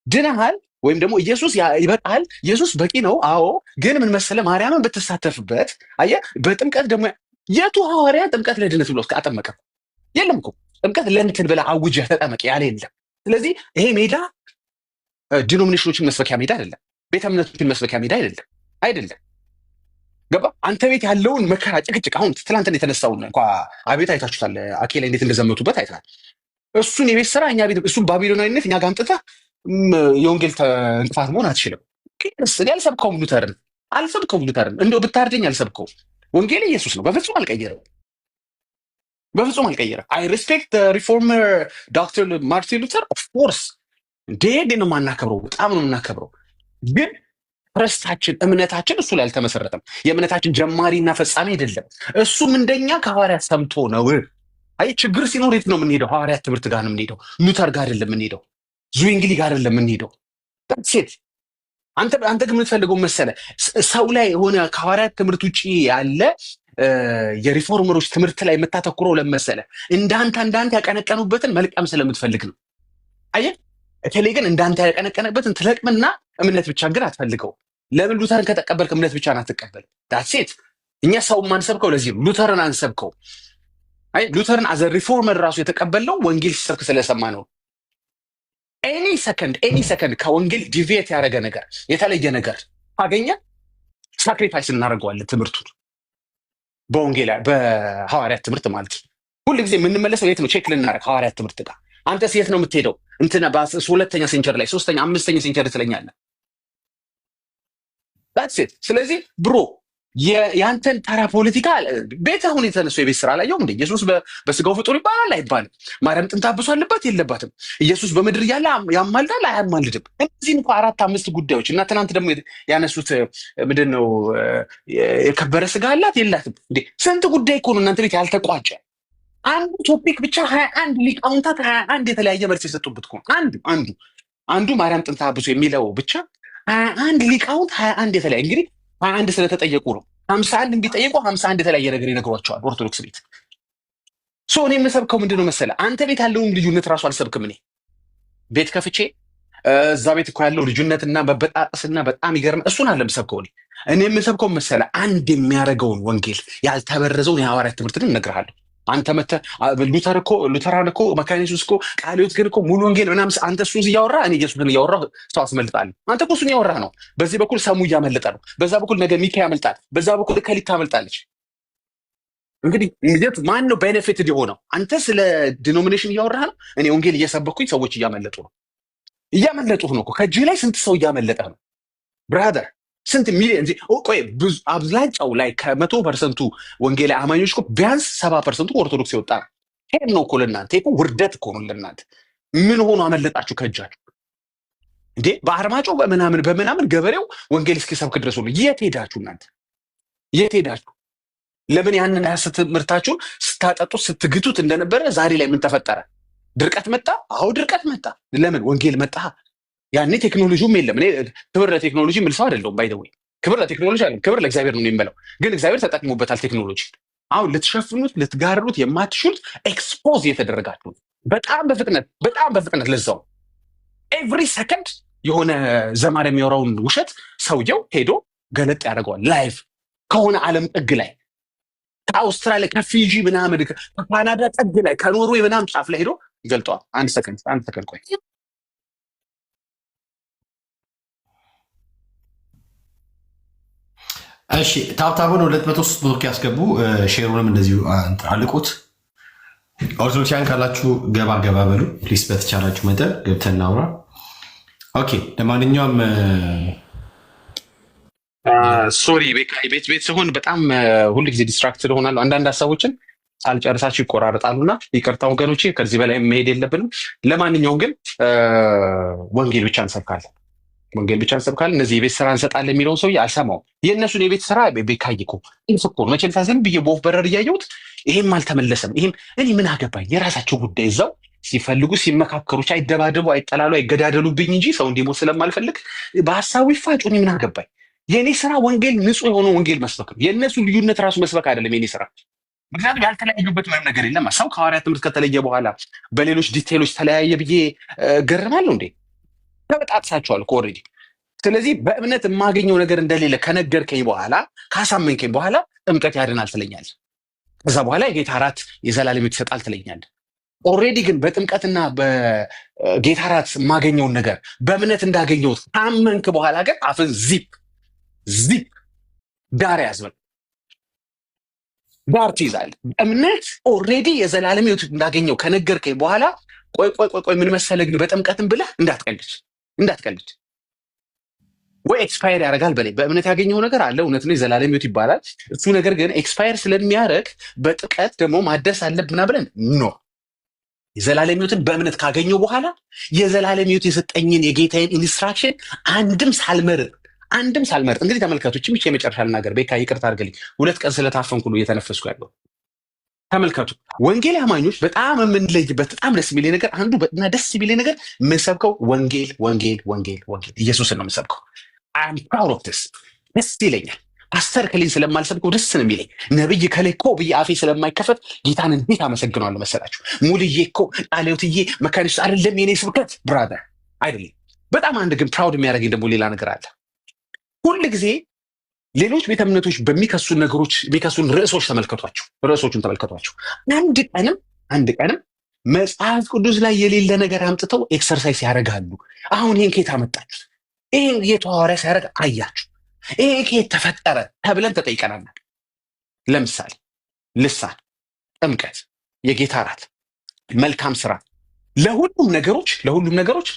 ድነሃል ወይም ደግሞ ኢየሱስ ይበቃል፣ ኢየሱስ በቂ ነው። አዎ ግን ምን መሰለ? ማርያምን ብትሳተፍበት አየህ። በጥምቀት ደግሞ የቱ ሐዋርያ ጥምቀት ለድነት ብሎ አጠመቀ? የለም እኮ ጥምቀት ለእንትን ብለህ አውጀህ ተጠመቅ ያለ የለም። ስለዚህ ይሄ ሜዳ ዲኖሚኔሽኖችን መስበኪያ ሜዳ አይደለም። ቤተ እምነቶችን መስበኪያ ሜዳ አይደለም። ገባ? አንተ ቤት ያለውን መከራ ጭቅጭቅ፣ አሁን ትላንትን የተነሳውን እንኳ አቤት አይታችሁታል። አኬ ላይ እንዴት እንደዘመቱበት አይተናል። እሱን የቤት ስራ እኛ ቤት እሱን ባቢሎናዊነት እኛ ጋር አምጥተህ የወንጌል እንቅፋት መሆን አትችልም። እኔ አልሰብከውም ሉተርን እንደው ብታርደኝ አልሰብከውም። ወንጌል ኢየሱስ ነው። በፍጹም አልቀየረም። አይ ሪስፔክት ሪፎርመር ዶክተር ማርቲን ሉተር ኦፍኮርስ እንዴ ነው የማናከብረው፣ በጣም ነው የምናከብረው። ግን ርስታችን እምነታችን እሱ ላይ አልተመሰረተም። የእምነታችን ጀማሪና ፈጻሚ አይደለም። እሱም እንደኛ ከሐዋርያት ሰምቶ ነው። አይ ችግር ሲኖር የት ነው የምንሄደው? ሐዋርያት ትምህርት ጋር ነው የምንሄደው። ሉተር ጋር አይደለም የምንሄደው። ዙዊንግሊ ጋር አይደለም የምንሄደው። ሴት አንተ ግን የምትፈልገው መሰለ ሰው ላይ የሆነ ከሐዋርያት ትምህርት ውጭ ያለ የሪፎርመሮች ትምህርት ላይ የምታተኩረው ለመሰለ እንዳንተ ያቀነቀኑበትን መልቀም ስለምትፈልግ ነው። አየህ በተለይ ግን እንዳንተ ያቀነቀነበትን ትለቅምና እምነት ብቻ ግን አትፈልገው። ለምን? ሉተርን ከተቀበልክ እምነት ብቻ አትቀበል። ዳሴት እኛ ሰው ማንሰብከው ለዚህ ነው። ሉተርን አንሰብከው። አይ ሉተርን አዘ ሪፎርመር ራሱ የተቀበልነው ወንጌል ሲሰብክ ስለሰማ ነው። ኤኒ ሰከንድ ከወንጌል ዲቪየት ያደረገ ነገር የተለየ ነገር ካገኘ ሳክሪፋይስ እናደርገዋለን ትምህርቱን። በወንጌል በሐዋርያት ትምህርት ማለት ነው። ሁልጊዜ የምንመለሰው የት ነው? ቼክ ልናደርግ ሐዋርያት ትምህርት ጋር። አንተስ የት ነው የምትሄደው? እንትና በሁለተኛ ሴንቸር ላይ 3ኛ 5ኛ ሴንቸር ትለኛለህ። that's it። ስለዚህ ብሮ የአንተን ተራ ፖለቲካ ቤት አሁን የተነሱ የቤት ስራ አላየሁም እንዴ? ኢየሱስ በስጋው ፍጡር ይባላል አይባልም? ማርያም ጥንተ አብሶ አለባት የለባትም? ኢየሱስ በምድር እያለ ያማልዳል አያማልድም? እነዚህም እንኳ 4-5 ጉዳዮች እና ትናንት ደግሞ ያነሱት ምንድን ነው የከበረ ስጋ አላት የላትም እንዴ? ስንት ጉዳይ እኮ ነው እናንተ ቤት ያልተቋጨ። አንዱ ቶፒክ ብቻ 21 ሊቃውንታት 21 የተለያየ መልስ የሰጡበት እኮ አንዱ ማርያም ጥንተ አብሶ የሚለው ብቻ 21 ሊቃውንት 21 የተለያየ እንግዲህ 21 ስለተጠየቁ ነው። 51 ቢጠየቁ 51 የተለያየ ነገር ይነግሯቸዋል ኦርቶዶክስ ቤት። እኔ የምሰብከው ምንድነው መሰለ? አንተ ቤት ያለውን ልዩነት ራሱ አልሰብክም። እኔ ቤት ከፍቼ እዛ ቤት እኮ ያለው ልዩነትና መበጣጠስና በጣም ይገርም እሱን አለ የምሰብከው። እኔ የምሰብከው መሰለ አንድ የሚያደርገውን ወንጌል ያልተበረዘውን የሐዋርያት ትምህርትን እነግርሃለሁ። አንተ መተህ ሉተራን እኮ መካነ ኢየሱስ እኮ ቃለ ሕይወት ግን እኮ ሙሉ ወንጌል ምናምን አንተ እሱን እያወራህ እኔ ኢየሱስን እያወራሁ ሰው አስመልጣለሁ። አንተ እኮ እሱን እያወራህ ነው። በዚህ በኩል ሰሙ እያመለጠ ነው። በዛ በኩል ነገ ሚካ ያመልጣል። በዛ በኩል እከሊት ታመልጣለች። እንግዲህ ማን ነው ቤኔፊትድ የሆነው? አንተ ስለ ዲኖሚኔሽን እያወራህ ነው። እኔ ወንጌል እየሰበኩኝ ሰዎች እያመለጡ ነው። እያመለጡህ ነው እኮ ከእጅህ ላይ ስንት ሰው እያመለጠህ ነው ብራዘር። ስንት ሚሊዮን ቆይ ብዙ አብዛኛው ላይ ከ100% ወንጌላዊ አማኞች እኮ ቢያንስ 70% ኦርቶዶክስ የወጣ ነው። ሄድ ነው እኮ ለእናንተ እኮ ውርደት እኮ ነው ለእናንተ። ምን ሆኖ አመለጣችሁ ከእጃችሁ እንዴ? በአርማጮ በምናምን ገበሬው ወንጌል እስኪሰብክ ድረስ ነው። የት ሄዳችሁ እናንተ? የት ሄዳችሁ? ለምን ያንን ሐሰት ትምህርታችሁን ስታጠጡት ስትግቱት እንደነበረ ዛሬ ላይ ምን ተፈጠረ? ድርቀት መጣ። አዎ ድርቀት መጣ። ለምን? ወንጌል መጣ። ያኔ ቴክኖሎጂውም የለም። እኔ ክብር ለቴክኖሎጂ ምል ሰው አይደለሁም። ባይ ዘ ወይ ክብር ለቴክኖሎጂ አይደለም፣ ክብር ለእግዚአብሔር ነው የሚለው። ግን እግዚአብሔር ተጠቅሞበታል ቴክኖሎጂ። አሁን ልትሸፍኑት ልትጋርሩት የማትችሉት ኤክስፖዝ እየተደረጋችሁ በጣም በፍጥነት ለዛው ኤቭሪ ሰከንድ የሆነ ዘማሪ የሚያወራውን ውሸት ሰውየው ሄዶ ገለጥ ያደርገዋል። ላይቭ ከሆነ ዓለም ጥግ ላይ ከአውስትራሊያ ከፊጂ ምናምን ከካናዳ ጥግ ላይ ከኖርዌይ ምናምን ጫፍ ላይ ሄዶ ገልጧል። አንድ ሰከንድ ቆይ። እሺ ታብታቡን 200 ያስገቡ። ሼሩንም እንደዚሁ አልቁት። ኦርቶዶክሲያን ካላችሁ ገባ በሉ ፕሊስ። በተቻላችሁ መጠን ገብተን እናውራ። ኦኬ ለማንኛውም ሶሪ ቤት ሲሆን በጣም ሁሉ ጊዜ ዲስትራክትድ ሆናለሁ። አንዳንድ ሀሳቦችን ሳልጨርሳችሁ ይቆራረጣሉና ይቅርታ ወገኖቼ፣ ከዚህ በላይ መሄድ የለብንም። ለማንኛውም ግን ወንጌል ብቻ እንሰብካለን። እነዚህ የቤት ስራ እንሰጣለን የሚለውን ሰውዬ አልሰማውም። የእነሱን የቤት ስራ ቤካይ እኮ ኢንፍኮር መቼም ታዘን ብዬ በወፍ በረር እያየሁት ይሄም አልተመለሰም። ይሄም እኔ ምን አገባኝ? የራሳቸው ጉዳይ እዛው ሲፈልጉ ሲመካከሩ፣ አይደባደቡ፣ አይጠላሉ፣ አይገዳደሉብኝ እንጂ ሰው እንዲሞት ስለማልፈልግ በሀሳቡ ይፋጩ። እኔ ምን አገባኝ? የእኔ ስራ ወንጌል ንጹህ የሆነ ወንጌል መስበክ ነው። የእነሱ ልዩነት ራሱ መስበክ አይደለም የኔ ስራ። ምክንያቱም ያልተለያዩበት ምንም ነገር የለም። ሰው ከሐዋርያት ትምህርት ከተለየ በኋላ በሌሎች ዲቴሎች ተለያየ ብዬ ገርማለሁ እንዴ? ተበጣጥሳቸዋል እኮ ኦልሬዲ። ስለዚህ በእምነት የማገኘው ነገር እንደሌለ ከነገርከኝ በኋላ ካሳመንከኝ በኋላ ጥምቀት ያድናል ትለኛለህ። ከዛ በኋላ የጌታ እራት የዘላለም ሕይወት ይሰጣል ትለኛለህ። ኦልሬዲ ግን በጥምቀትና በጌታ እራት የማገኘውን ነገር በእምነት እንዳገኘሁት ካመንክ በኋላ ግን አፍን ዚፕ ዳር ያዝበል ዳር ትይዛለህ። እምነት ኦልሬዲ የዘላለም ሕይወት እንዳገኘው ከነገርከኝ በኋላ ቆይ ምን መሰለህ ግን በጥምቀትም ብለህ እንዳትቀልድ ወይ ኤክስፓየር ያደርጋል በላይ በእምነት ያገኘው ነገር አለ። እውነት ነው የዘላለም ሕይወት ይባላል። እሱ ነገር ግን ኤክስፓየር ስለሚያደርግ በጥምቀት ደግሞ ማደስ አለብና ብለን የዘላለም ሕይወትን በእምነት ካገኘው በኋላ የዘላለም ሕይወት የሰጠኝን የጌታዬን ኢንስትራክሽን አንድም ሳልመርጥ እንግዲህ ተመልካቾችም ይህች የመጨረሻ ልናገር። ቤካ ይቅርታ አድርግልኝ፣ 2 ቀን ስለታፈንኩ ነው እየተነፈስኩ ያለው። ተመልከቱ ወንጌል አማኞች በጣም የምንለይበት በጣም ደስ የሚለኝ ነገር አንዱ በጣም ደስ የሚለኝ ነገር የምንሰብከው ወንጌል ኢየሱስን ነው የምንሰብከው። አም ፕራውድ ኦፍ ዲስ። ደስ ይለኛል። ፓስተር ከሌን ስለማልሰብከው ደስ ነው የሚለኝ። ነብይ ከሌ እኮ ብዬ አፌ ስለማይከፈት ጌታን እንዴት አመሰግነዋለሁ መሰላችሁ? ሙልዬ እኮ ቃልዮት መካነ ኢየሱስ አይደለም የኔ ስብከት ብራዘር አይደለም። በጣም አንድ ግን ፕራውድ የሚያደርገኝ ደግሞ ሌላ ነገር አለ። ሁል ጊዜ ሌሎች ቤተ እምነቶች የሚከሱን ርዕሶችን ተመልከቷቸው። አንድ ቀንም መጽሐፍ ቅዱስ ላይ የሌለ ነገር አምጥተው ኤክሰርሳይዝ ያደርጋሉ። አሁን ይህን ከየት አመጣችሁት? ይህን ጌታ ሐዋርያ ሲያደርግ አያችሁ? ይሄ ከየት ተፈጠረ ተብለን ተጠይቀናል። ለምሳሌ ልሳን፣ ጥምቀት፣ የጌታ እራት፣ መልካም ስራ ለሁሉም ነገሮች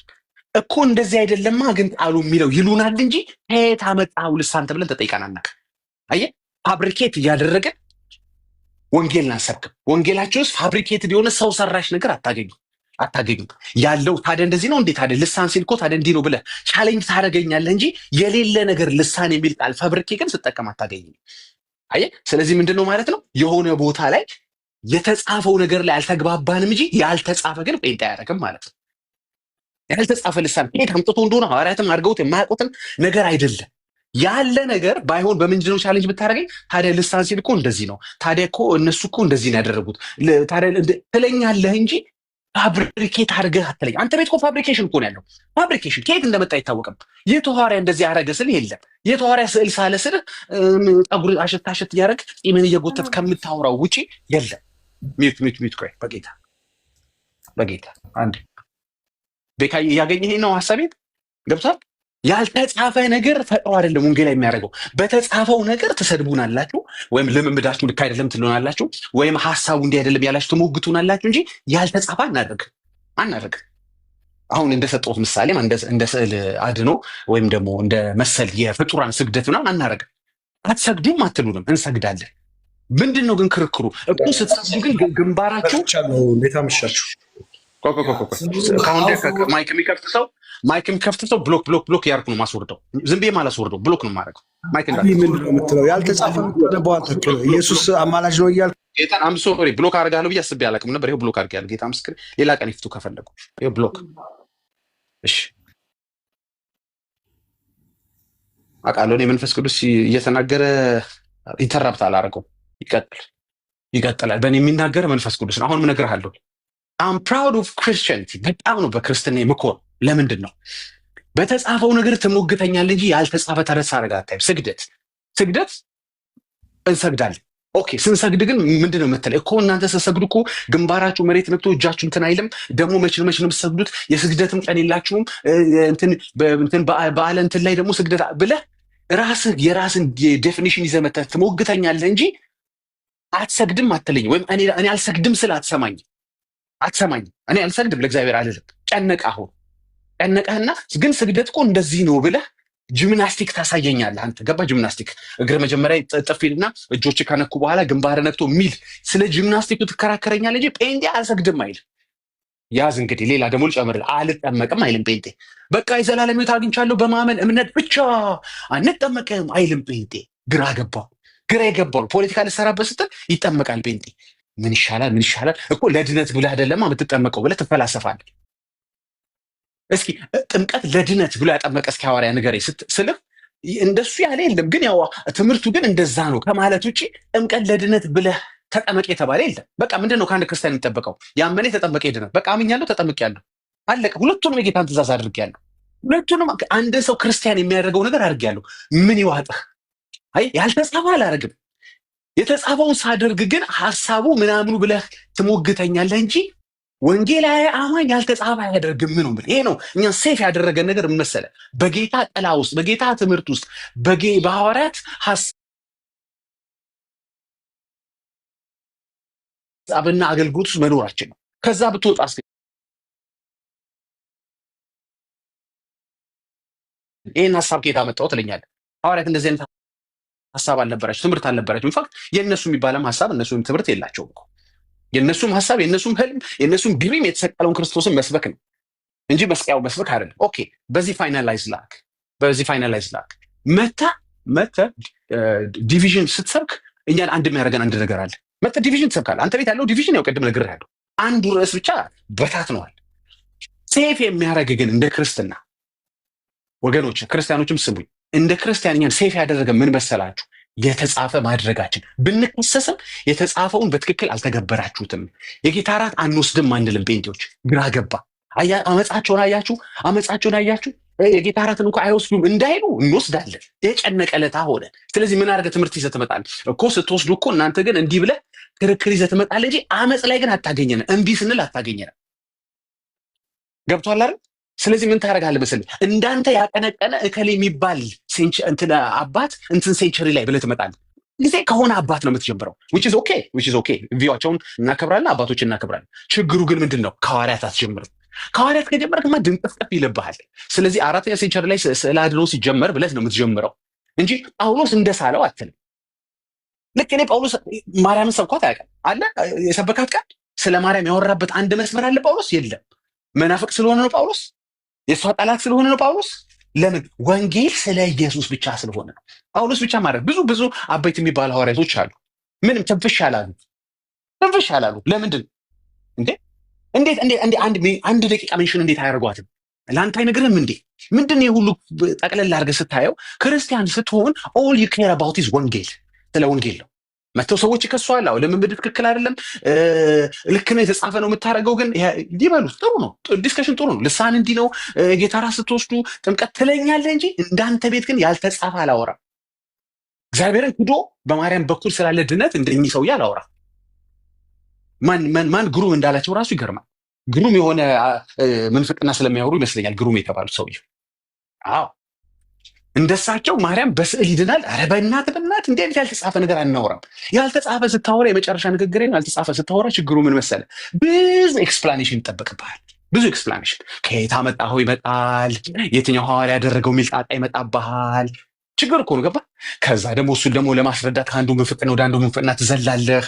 እኮ እንደዚህ አይደለማ ግን ቃሉ የሚለው ይሉናል እንጂ ከየት አመጣው ልሳን ተብለን ተጠይቀን አናውቅም። አየህ፣ ፋብሪኬት እያደረገን ወንጌልን አንሰብክም። ወንጌላችን ውስጥ ፋብሪኬት የሆነ ሰው ሰራሽ ነገር አታገኙም። ያለው ታዲያ እንደዚህ ነው እንዴ? ታዲያ ልሳን ሲል እኮ ታዲያ እንዲህ ነው ብለህ ቻሌንጅ ታደርገኛለህ እንጂ የሌለ ነገር ልሳን የሚል ቃል ፋብሪኬትን ስጠቀም አታገኝም። አየህ፣ ስለዚህ ምንድን ነው ማለት ነው? የሆነ ቦታ ላይ የተጻፈው ነገር ላይ አልተግባባንም እንጂ ያልተጻፈ ግን ጴንጤ አያደርግም ማለት ነው። ያልተጻፈ ልሳን ከየት አምጥቶ እንደሆነ ሐዋርያትም አድርገውት የማያውቁትን ነገር አይደለም። ያለ ነገር ባይሆን በምንድን ነው ቻሌንጅ ብታደርገኝ? ታዲያ ልሳን ሲል እኮ እንደዚህ ነው፣ ታዲያ እኮ እነሱ እኮ እንደዚህ ነው ያደረጉት ታዲያ ትለኛለህ እንጂ ፋብሪኬት አድርገህ አትለኝ። አንተ ቤት እኮ ፋብሪኬሽን እኮ ነው ያለው። ፋብሪኬሽን ከየት እንደመጣ አይታወቅም። የቱ ሐዋርያ እንደዚህ አደረገ ስል የለም። የቱ ሐዋርያ ስዕል ሳለ ስል ጠጉር አሸት እያደረግ ጢምን እየጎተት ከምታወራው ውጪ የለም። ሚዩት ቆይ፣ በጌታ አንድ ቤካ እያገኘህ ነው ሀሳቤን ገብቷል። ያልተጻፈ ነገር ፈጥሮ አይደለም ወንጌል የሚያደርገው። በተጻፈው ነገር ትሰድቡናላችሁ፣ ወይም ልምምዳችሁ ልክ አይደለም ትሉናላችሁ፣ ወይም ሀሳቡ እንዲህ አይደለም ያላችሁ ትሞግቱናላችሁ እንጂ ያልተጻፈ አናደርግ። አሁን እንደሰጠሁት ምሳሌም እንደ ስዕል አድኖ ወይም ደግሞ እንደ መሰል የፍጡራን ስግደት ምናምን አናደርግም። አትሰግዱም አትሉንም፣ እንሰግዳለን። ምንድን ነው ግን ክርክሩ? እኮ ስትሰግዱ ግን ግንባራችሁ እንዴት አመሻችሁ? ማይክ የሚከፍት ሰው ብሎክ ያርኩ ነው ማስወርደው። ዝም ብዬ ማላስወርደው ብሎክ ነው የማደርገው። ማይክ ምንድን ነው የምትለው? ያልተጻፈ ኢየሱስ አማላጅ ነው እያልክ ጌታ ሶሪ ብሎክ አደርጋለሁ ብዬ አስቤ አላውቅም ነበር። ይኸው ብሎክ አድርጌያለሁ። ጌታ ምስክር። ሌላ ቀን ይፍቱ ከፈለጉ። ይኸው ብሎክ። እሺ አውቃለሁ። እኔ መንፈስ ቅዱስ እየተናገረ ኢንተራፕት አላደረገውም። ይቀጥላል። በእኔ የሚናገረ መንፈስ ቅዱስ ነው። አሁንም እነግርሃለሁ። I'm proud of Christianity። በጣም ነው በክርስትና የምኮር። ለምንድን ነው? በተጻፈው ነገር ትሞግተኛለህ እንጂ ያልተጻፈ ተረት ሳደርግ አታይም። ስግደት እንሰግዳለን። ኦኬ፣ ስንሰግድ ግን ምንድን ነው የምትለኝ እኮ? እናንተ ስትሰግዱ እኮ ግንባራችሁ መሬት ነክቶ እጃችሁ እንትን አይልም። ደግሞ መች ነው የምትሰግዱት? የስግደትም ቀን የላችሁም። በዓለ እንትን ላይ ደግሞ ስግደት ብለህ ራስህ የራስን ዴፊኒሽን ይዘህ መተህ ትሞግተኛለህ እንጂ አትሰግድም አትለኝ። ወይም እኔ አልሰግድም ስለ አትሰማኝ። እኔ አልሰግድም ለእግዚአብሔር አልልም። ጨነቀህና ግን ስግደት እኮ እንደዚህ ነው ብለህ ጂምናስቲክ ታሳየኛለህ አንተ። ገባ? ጂምናስቲክ እግረ መጀመሪያ ጥፊልና እጆች ከነኩ በኋላ ግንባር ነክቶ የሚል ስለ ጂምናስቲኩ ትከራከረኛለህ እንጂ ጴንጤ አልሰግድም አይልም። ያዝ እንግዲህ ሌላ ደግሞ ልጨምርልህ፣ አልጠመቅም አይልም ጴንጤ። በቃ የዘላለም ሕይወት አግኝቻለሁ በማመን እምነት ብቻ አንጠመቅም አይልም ጴንጤ። ግራ የገባው ፖለቲካ ልሰራበት ስትል ይጠመቃል ጴንጤ። ምን ይሻላል እኮ ለድነት ብለህ አይደለማ የምትጠመቀው ብለህ ትፈላሰፋለህ። እስኪ ጥምቀት ለድነት ብሎ ያጠመቀ እስኪ ሐዋርያ ንገረኝ ስልህ እንደሱ ያለ የለም። ግን ያው ትምህርቱ ግን እንደዛ ነው ከማለት ውጭ ጥምቀት ለድነት ብለህ ተጠመቅ የተባለ የለም። በቃ ምንድን ነው ከአንድ ክርስቲያን የሚጠበቀው? ያመነ የተጠመቀ ድነት። በቃ አምኛለሁ፣ ተጠምቄያለሁ፣ አለቀ። ሁለቱንም የጌታን ትእዛዝ አድርጌያለሁ። ሁለቱንም አንድ ሰው ክርስቲያን የሚያደርገው ነገር አድርጌያለሁ። ምን ይዋጥህ? አይ ያልተጻፈ አላደርግም። የተጻፈውን ሳደርግ ግን ሀሳቡ ምናምኑ ብለህ ትሞግተኛለህ እንጂ ወንጌላዊ አማኝ ያልተጻፈ አያደርግም። ምን ነው ይሄ ነው እኛን ሴፍ ያደረገን ነገር ምን መሰለህ? በጌታ ጥላ ውስጥ፣ በጌታ ትምህርት ውስጥ፣ በሐዋርያት ሀሳብና አገልግሎት ውስጥ መኖራችን ነው። ከዛ ብትወጣ ይህን ሀሳብ ከየት አመጣው ትለኛለህ። ሐዋርያት እንደዚህ አይነት ሀሳብ አልነበራቸው፣ ትምህርት አልነበራቸው። ኢንፋክት የእነሱ የሚባለም ሀሳብ እነሱም ትምህርት የላቸውም እኮ። የእነሱም ሀሳብ የእነሱም ህልም የእነሱም ድሪም የተሰቀለውን ክርስቶስን መስበክ ነው እንጂ መስቀያው መስበክ አይደለም። ኦኬ፣ በዚህ ፋይናላይዝ ላክ መተህ ዲቪዥን ስትሰብክ እኛን አንድ የሚያደርገን አንድ ነገር አለ። መተህ ዲቪዥን ትሰብካለህ። አንተ ቤት ያለው ዲቪዥን ያው ቅድም ነግሬሃለሁ፣ አንዱ ርዕስ ብቻ በታትነዋል። ሴፍ የሚያደርግ ግን እንደ ክርስትና ወገኖች፣ ክርስቲያኖችም ስሙኝ፣ እንደ ክርስቲያን እኛን ሴፍ ያደረገ ምን መሰላችሁ? የተጻፈ ማድረጋችን። ብንከሰስም የተጻፈውን በትክክል አልተገበራችሁትም። የጌታ እራት አንወስድም አንልም። ጴንጤዎች ግራ ገባ። አመፃቸውን አያችሁ። የጌታ እራትን እንኳ አይወስዱም እንዳይሉ እንወስዳለን። የጨነቀ ዕለት ሆነ። ስለዚህ ምን አድርገህ ትምህርት ይዘህ ትመጣለህ እኮ። ስትወስዱ እኮ እናንተ ግን እንዲህ ብለህ ክርክር ይዘህ ትመጣለህ እንጂ አመፅ ላይ ግን አታገኘንም። እምቢ ስንል አታገኘንም። ገብቶሃል አይደል? ስለዚህ ምን ታደርጋለህ መሰለህ? እንዳንተ ያቀነቀነ እከሌ የሚባል አባት እንትን ሴንቸሪ ላይ ብለህ ትመጣለህ። ጊዜ ከሆነ አባት ነው የምትጀምረው። which is okay ቪዋቸውን እናከብራለን፣ አባቶችን እናከብራለን። ችግሩ ግን ምንድን ነው? ከሐዋርያት አትጀምርም። ከሐዋርያት ከጀመርክማ ድንቅፍቅፍ ይልብሃል። ስለዚህ 4ኛ ሴንቸሪ ላይ ስዕለ አድኅኖ ሲጀመር ብለህ ነው የምትጀምረው እንጂ ጳውሎስ እንደሳለው አትልም። ልክ እኔ ጳውሎስ ማርያምን ሰብኳት አያውቅም አለ የሰበካት ቃል ስለ ማርያም ያወራበት አንድ መስመር አለ ጳውሎስ? የለም። መናፍቅ ስለሆነ ነው ጳውሎስ? የእሷ ጠላት ስለሆነ ነው ጳውሎስ? ለምን? ወንጌል ስለ ኢየሱስ ብቻ ስለሆነ ነው። ጳውሎስ ብቻ ማለት ብዙ አበይት የሚባሉ ሐዋርያቶች አሉ። ምንም ትንፍሽ አላሉ። ለምንድን እንዴት አንድ ደቂቃ ሜንሽን እንዴት አያደርጓትም? ለአንተ አይነግርህም እንዴ? ምንድን ነው የሁሉ ጠቅለል አድርገህ ስታየው ክርስቲያን ስትሆን ኦል ዩ ኬር አባውት ኢዝ ወንጌል፣ ስለ ወንጌል ነው። መተው ሰዎች ይከሷል። አዎ ልምምድ ትክክል አይደለም፣ ልክ ነው፣ የተጻፈ ነው የምታደርገው፣ ግን ይበሉት ጥሩ ነው፣ ዲስከሽን ጥሩ ነው። ልሳን እንዲህ ነው፣ ጌታ ራስ ስትወስዱ ጥምቀት ትለኛለህ እንጂ እንዳንተ ቤት ግን ያልተጻፈ አላወራም። እግዚአብሔርን ክዶ በማርያም በኩል ስላለ ድነት እንደኚህ ሰውዬ አላወራም። ማን ግሩም እንዳላቸው ራሱ ይገርማል። ግሩም የሆነ ምንፍቅና ስለሚያወሩ ይመስለኛል ግሩም የተባሉት ሰውዬ። አዎ እንደሳቸው ማርያም በስዕል ይድናል። ኧረ በእናት እንዴ ያልተጻፈ ነገር አናወራም። ያልተጻፈ ስታወራ የመጨረሻ ንግግሬ ነው። ያልተጻፈ ስታወራ ችግሩ ምን መሰለ? ብዙ ኤክስፕላኔሽን ይጠበቅብሃል። ብዙ ኤክስፕላኔሽን ከየት አመጣኸው ይመጣል። የትኛው ሐዋርያ ያደረገው የሚል ጣጣ ይመጣብሃል። ችግር እኮ ነው። ገባ? ከዛ ደግሞ እሱን ደግሞ ለማስረዳት ከአንዱ ምንፍቅና ወደ አንዱ ምንፍቅና ትዘላለህ።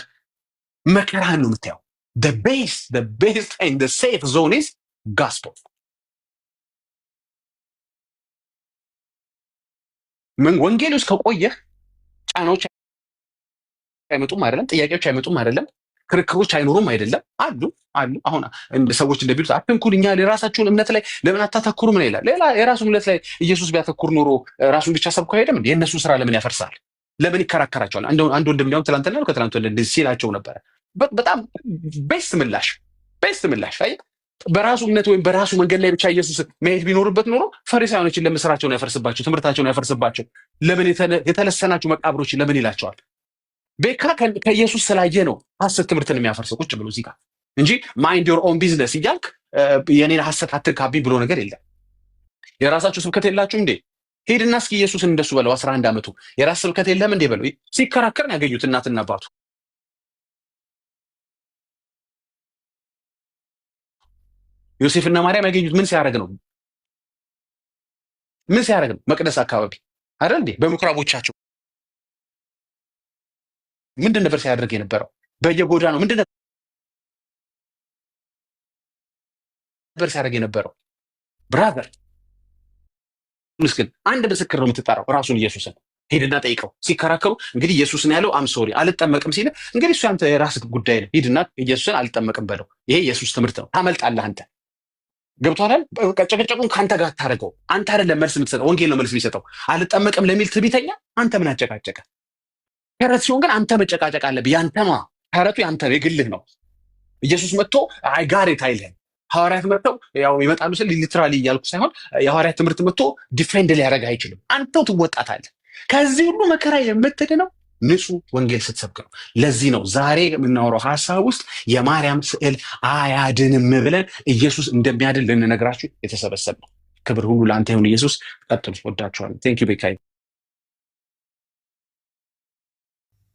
መከራህን ነው የምታየው። the best and the safe zone is gospel። ምን ወንጌል ውስጥ ከቆየህ ጫናዎች አይመጡም አይደለም፣ ጥያቄዎች አይመጡም አይደለም፣ ክርክሮች አይኖሩም አይደለም። አሉ አሁን ሰዎች እንደሚሉት አትንኩን፣ እኛ የራሳችሁን እምነት ላይ ለምን አታተኩሩ? ምን ይላል? ሌላ የራሱን እምነት ላይ ኢየሱስ ቢያተኩር ኖሮ ራሱን ብቻ ሰብኮ አይሄድም? የእነሱን ስራ ለምን ያፈርሳል? ለምን ይከራከራቸዋል? አንድ ወንድም ሊሆን ትላንትና ነው ከትላንት ወንድ እንደዚህ ሲላቸው ነበረ። በጣም ቤስት ምላሽ አይ በራሱ እምነት ወይም በራሱ መንገድ ላይ ብቻ ኢየሱስ መሄድ ቢኖርበት ኖሮ ፈሪሳውያኖችን ለምን ስራቸውን ያፈርስባቸው፣ ትምህርታቸውን ያፈርስባቸው? ለምን የተለሰናችሁ መቃብሮችን ለምን ይላቸዋል? ቤካ ከኢየሱስ ስላየ ነው ሐሰት ትምህርትን የሚያፈርሰው ቁጭ ብሎ እዚህ ጋር እንጂ ማይንድ ዮር ኦን ቢዝነስ እያልክ የኔን ሐሰት አትንካብኝ ብሎ ነገር የለም። የራሳችሁ ስብከት የላችሁ እንዴ? ሄድና እስኪ ኢየሱስን እንደሱ በለው። 11 ዓመቱ የራስ ስብከት የለም እንዴ በለው። ሲከራከር ነው ያገኙት እናትና አባቱ። ዮሴፍና ማርያም ያገኙት ምን ሲያደርግ ነው? መቅደስ አካባቢ አይደል እንዴ? በምኩራቦቻቸው ምንድን ነበር ሲያደርግ የነበረው? በየጎዳናው ምንድን ነበር ሲያደርግ የነበረው? ብራዘር ምስኪን አንድ ምስክር ነው የምትጠራው፣ ራሱን ኢየሱስን። ሂድና ጠይቀው። ሲከራከሩ እንግዲህ ኢየሱስን ያለው አም ሶሪ አልጠመቅም ሲል እንግዲህ እሱ ያንተ የራስህ ጉዳይ ነው፣ ሂድና ኢየሱስን አልጠመቅም በለው። ይሄ ኢየሱስ ትምህርት ነው። ታመልጣለህ አንተ። ገብቶሃል? ጨቀጨቁን ከአንተ ጋር ታደርገው። አንተ አይደለም መልስ የምትሰጠው፣ ወንጌል ነው መልስ የሚሰጠው። አልጠመቅም ለሚል ትዕቢተኛ አንተ ምን አጨቃጨቀ? ተረት ሲሆን ግን አንተ መጨቃጨቅ አለብህ። ያንተ ነው ተረቱ፣ ያንተ ነው፣ የግልህ ነው። ኢየሱስ መጥቶ አይ ጋር አይልህም። ሐዋርያት መጥተው ያው ይመጣሉ ስል ሊትራሊ እያልኩ ሳይሆን የሐዋርያት ትምህርት መጥቶ ዲፌንድ ሊያደርግ አይችልም። አንተው ትወጣታለህ። ከዚህ ሁሉ መከራ የምትድነው ንጹህ ወንጌል ስትሰብክ ነው። ለዚህ ነው ዛሬ የምናወራው ሀሳብ ውስጥ የማርያም ስዕል አያድንም ብለን ኢየሱስ እንደሚያድን ልንነግራችሁ የተሰበሰብ ነው። ክብር ሁሉ ለአንተ ይሁን ኢየሱስ። ቀጥሉ። ወዳችኋለሁ። ቴንክ ዩ ቤካይ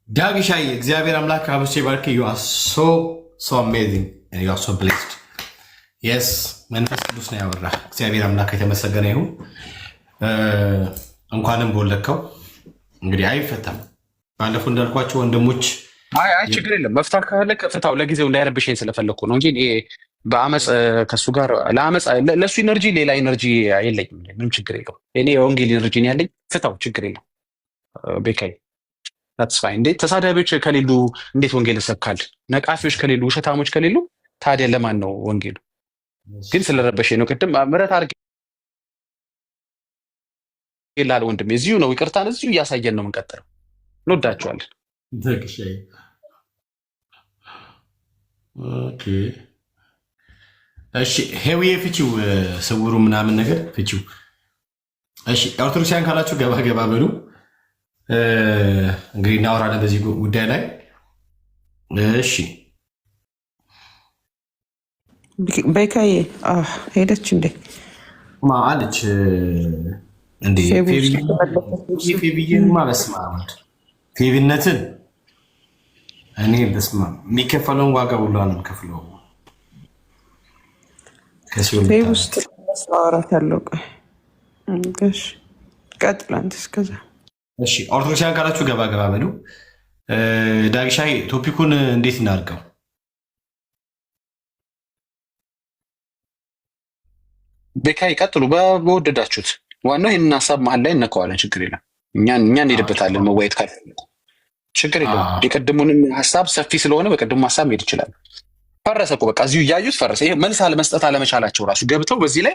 ዳግሻይ። እግዚአብሔር አምላክ አብስቼ ባርክ። ዩ አር ሶ አሜዚንግ ዩ አር ሶ ብሌስድ። የስ መንፈስ ቅዱስ ነው ያወራ። እግዚአብሔር አምላክ የተመሰገነ ይሁን። እንኳንም በወለከው። እንግዲህ አይፈታም። ባለፈው እንዳልኳቸው ወንድሞች አይ ችግር የለም መፍታት ካለ ፍታው። ለጊዜው እንዳይረብሽኝ ስለፈለኩ ነው እንጂ በአመፅ ከሱ ጋር ለአመፅ ለሱ ኢነርጂ ሌላ ኢነርጂ የለኝም። ምንም ችግር የለው። እኔ የወንጌል ኢነርጂ ነው ያለኝ። ፍታው፣ ችግር የለው። ቤካይ ታትስ ፋይን። እንዴት ተሳዳቢዎች ከሌሉ እንዴት ወንጌል ሰብካል? ነቃፊዎች ከሌሉ ውሸታሞች ከሌሉ ታዲያ ለማን ነው ወንጌሉ? ግን ስለረበሽኝ ነው። ቅድም ምሕረት አድርጌ ይላል ወንድሜ። እዚሁ ነው ይቅርታን እዚሁ እያሳየን ነው የምንቀጥለው። እንወዳቸዋለን። እሺ ሄዊዬ ፍቺው፣ ስውሩ ምናምን ነገር ፍቺው። እሺ ኦርቶዶክሲያን ካላችሁ ገባ ገባ በሉ። እንግዲህ እናወራለን በዚህ ጉዳይ ላይ። እሺ ቤካዬ ሄደች እንዴ? ማለች እንዴ? ፌቪዬማ በስመ አብ ፌቪነትን እኔ በስማ የሚከፈለውን ዋጋ ሁሉ ነው የምከፍለው። ከሲሆን ውስጥ ማውራት ያለው እሺ፣ ቀጥል አንተ እስከዛ። እሺ ኦርቶዶክሳውያን ካላችሁ ገባ ገባ በሉ። ዳግሻይ ቶፒኩን እንዴት እናድርገው? ቤካይ ቀጥሉ በወደዳችሁት። ዋናው ይህንን ሀሳብ መሀል ላይ እነከዋለን፣ ችግር የለም። እኛ እንሄድበታለን። መዋየት ካለ ችግር የለም። የቀድሙንም ሀሳብ ሰፊ ስለሆነ በቀድሙ ሀሳብ መሄድ ይችላል። ፈረሰ እኮ በቃ እዚሁ እያዩት ፈረሰ። ይሄ መልስ አለመስጠት አለመቻላቸው ራሱ ገብተው በዚህ ላይ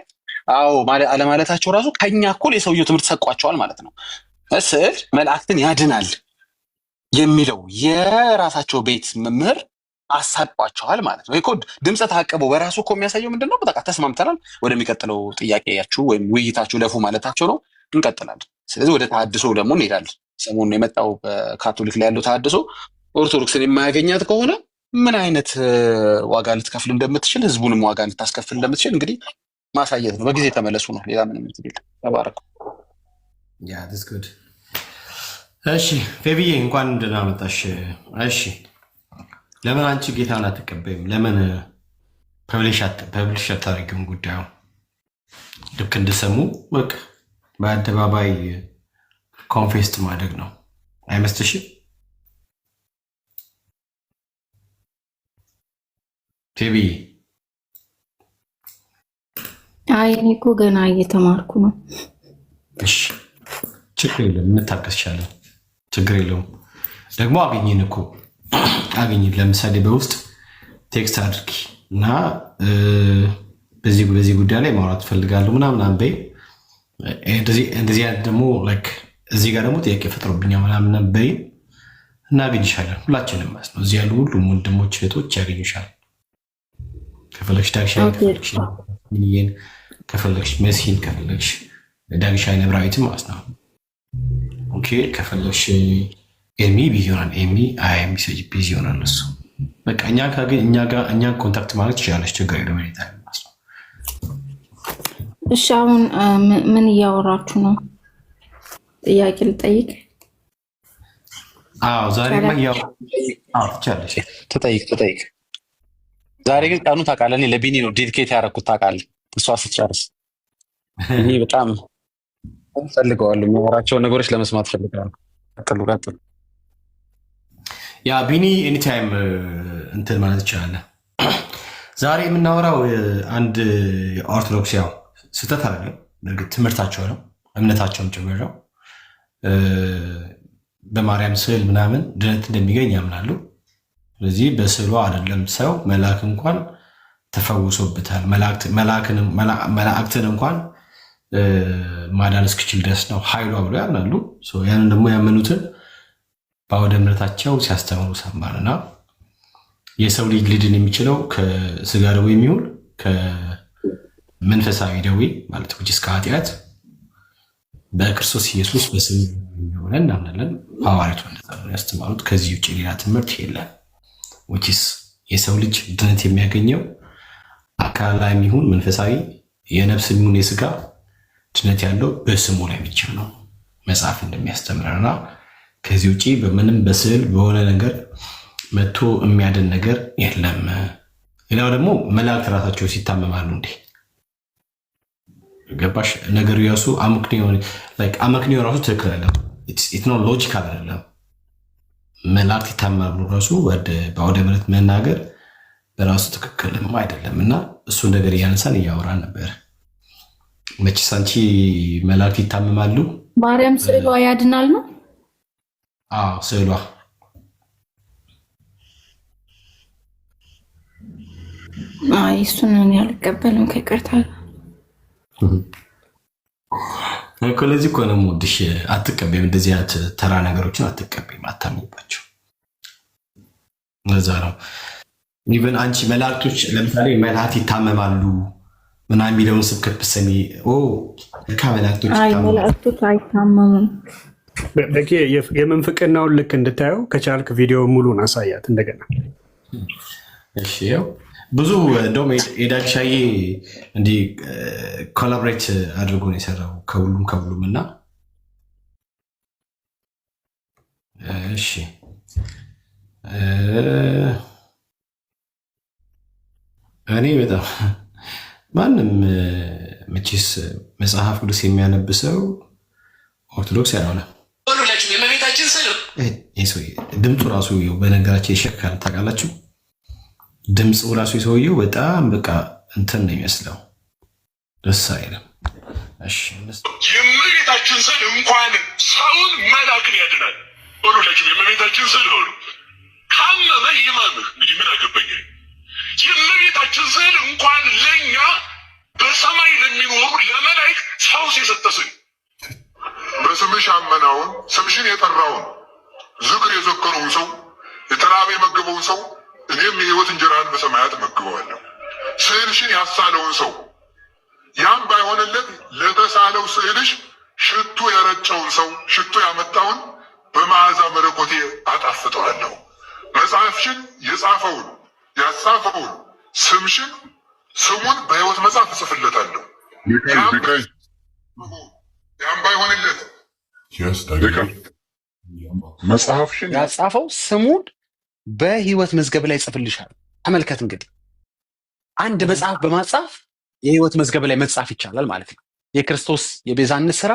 አዎ አለማለታቸው ራሱ ከኛ እኩል የሰውየው ትምህርት ሰቋቸዋል ማለት ነው። ስዕል መላእክትን ያድናል የሚለው የራሳቸው ቤት መምህር አሳቋቸዋል ማለት ነው። ኮድ ድምፀ ታቅበው በራሱ እኮ የሚያሳየው ምንድን ነው? በቃ ተስማምተናል፣ ወደሚቀጥለው ጥያቄያችሁ ወይም ውይይታችሁ ለፉ ማለታቸው ነው። እንቀጥላለን። ስለዚህ ወደ ተሐድሶ ደግሞ እንሄዳለን። ሰሞኑን የመጣው በካቶሊክ ላይ ያለው ተሐድሶ ኦርቶዶክስን የማያገኛት ከሆነ ምን አይነት ዋጋ ልትከፍል እንደምትችል ህዝቡንም ዋጋ ልታስከፍል እንደምትችል እንግዲህ ማሳየት ነው። በጊዜ ተመለሱ ነው። ሌላ ምንም ትል ተባረኩ። እሺ ፌቢዬ እንኳን ደህና መጣሽ። እሺ ለምን አንቺ ጌታን አትቀበይም? ለምን ፐብሊሽ አታደርጊውም? ጉዳዩ ልክ እንደሰሙ በቃ በአደባባይ ኮንፌስት ማድረግ ነው አይመስልሽም? ፌቢዬ አይ እኔ እኮ ገና እየተማርኩ ነው። እሺ ችግር የለም፣ እንታገስሻለን። ችግር የለውም። ደግሞ አገኘን እኮ አገኘን። ለምሳሌ በውስጥ ቴክስት አድርጊ እና በዚህ ጉዳይ ላይ ማውራት ትፈልጋለሁ ምናምን በይ። እንደዚህ አይነት ደግሞ እዚህ ጋር ደግሞ ጥያቄ ፈጥሮብኛል ምናምን በይ፣ እናገኝሻለን። ሁላችንም ማለት ነው። እዚህ ያሉ ሁሉም ወንድሞች እህቶች ያገኙሻል። ከፈለግሽ ዳግሻይን፣ ከፈለግሽ ሚኒዬን፣ ከፈለግሽ መሲን፣ ከፈለግሽ ዳግሻይ ነብራዊትም ማለት ነው። ኦኬ ከፈለግሽ ኤሚ ቢዚ ይሆናል። ኤሚ አይ ሚሴጅ ቢዚ ይሆናል። እሱ በቃ እኛ ኮንታክት ማለት ትችላለች። ችግር የለም። እሺ አሁን ምን እያወራችሁ ነው? ጥያቄ ልጠይቅ? አዎ ዛሬማ ትችላለች። ተጠይቅ። ዛሬ ግን ቀኑ ታውቃለህ፣ እኔ ለቢኒ ነው ዴዲኬት ያደረኩት ታውቃለህ። እሷ ስትጨርስ እኔ በጣም ፈልገዋለሁ፣ የሚያወራቸውን ነገሮች ለመስማት ፈልጋለሁ። ቀጥሉ። ያ ቢኒ ኤኒታይም እንትን ማለት ይቻላል። ዛሬ የምናወራው አንድ ኦርቶዶክስ ያው ስህተት አይደለም፣ እርግጥ ትምህርታቸው ነው፣ እምነታቸውም ጭምር ነው። በማርያም ስዕል ምናምን ድነት እንደሚገኝ ያምናሉ። ስለዚህ በስዕሏ አይደለም ሰው መልአክ እንኳን ተፈውሶበታል። መላእክትን እንኳን ማዳን እስክችል ድረስ ነው ኃይሏ ብሎ ያምናሉ። ያንን ደግሞ ያመኑትን በአውደ ምሕረታቸው ሲያስተምሩ ሰማንና የሰው ልጅ ሊድን የሚችለው ከስጋ ደዌ የሚሆን ከመንፈሳዊ ደዌ ማለት እስከ ኃጢአት በክርስቶስ ኢየሱስ በስም የሚሆነ እናምናለን። ሐዋርያቱ ያስተማሩት ከዚህ ውጭ ሌላ ትምህርት የለም። የሰው ልጅ ድነት የሚያገኘው አካላዊ የሚሆን መንፈሳዊ የነፍስ የሚሆን የስጋ ድነት ያለው በስሙ ላይ ብቻ ነው መጽሐፍ እንደሚያስተምረና ከዚህ ውጭ በምንም በስዕል በሆነ ነገር መጥቶ የሚያድን ነገር የለም። ሌላው ደግሞ መላእክት ራሳቸው ሲታመማሉ እንዴ ገባሽ? ነገሩ ያሱ አመክንዮ ራሱ ትክክል አይደለም። ኢትስ ኖት ሎጂካል አይደለም። መላእክት ይታመማሉ ራሱ በአውደ ምሕረት መናገር በራሱ ትክክልም አይደለም። እና እሱ ነገር እያነሳን እያወራን ነበር። መቼስ አንቺ መላእክት ይታመማሉ፣ ማርያም ስዕሏ ያድናል ነው? አዎ ስዕሏ እሱን እኔ አልቀበልም ከይቅርታ እኮ። ለዚህ እኮ ነው የምወድሽ። አትቀበይም፣ እንደዚህ አይነት ተራ ነገሮችን አትቀበይም፣ አታምኝባቸው። ለዛ ነው ኢቨን አንቺ መላእክቶች ለምሳሌ መላእክት ይታመማሉ ምናምን የሚለውን ስብከት ብትሰሚ ልካ መላእክቶች አይታመሙም። የምንፍቅናውን ልክ እንድታየው ከቻልክ ቪዲዮ ሙሉን አሳያት እንደገና። እሺ ያው ብዙ እንደውም የዳግሻዬ እንዲህ ኮላቦሬት አድርጎ ነው የሰራው ከሁሉም እና እሺ እኔ በጣም ማንም መቼስ መጽሐፍ ቅዱስ የሚያነብ ሰው ኦርቶዶክስ አይሆንም። ሁላችሁም የእመቤታችን ስዕል ድምፁ ራሱ በነገራችን ይሸካል ታውቃላችሁ። ድምፁ ራሱ የሰውየው በጣም በቃ እንትን ነው የሚመስለው፣ ደስ አይልም። የእመቤታችን ስዕል እንኳን ሰውን መላክን ያድናል። ሁላችሁም የእመቤታችን ስዕል ሆኑ ካመመ ይማምህ። እንግዲህ ምን አገባኝ። የእመቤታችን ስዕል እንኳን ለእኛ በሰማይ ለሚኖሩ ለመላእክት ፈውስ የሰጠስን በስምሽ ያመነውን ስምሽን የጠራውን ዝክር የዘከረውን ሰው የተራበ የመገበውን ሰው እኔም የሕይወት እንጀራን በሰማያት እመግበዋለሁ። ስዕልሽን ያሳለውን ሰው ያም ባይሆንለት ለተሳለው ስዕልሽ ሽቱ የረጨውን ሰው ሽቱ ያመጣውን በመዓዛ መለኮቴ አጣፍጠዋለሁ። መጽሐፍሽን የጻፈውን ያጻፈውን ስምሽን ስሙን በሕይወት መጽሐፍ እጽፍለታለሁ። ያም ባይሆንለት መጽሐፍሽን ያጻፈው ስሙን በሕይወት መዝገብ ላይ ጽፍልሻል። ተመልከት እንግዲህ አንድ መጽሐፍ በማጻፍ የሕይወት መዝገብ ላይ መጻፍ ይቻላል ማለት ነው። የክርስቶስ የቤዛነት ስራ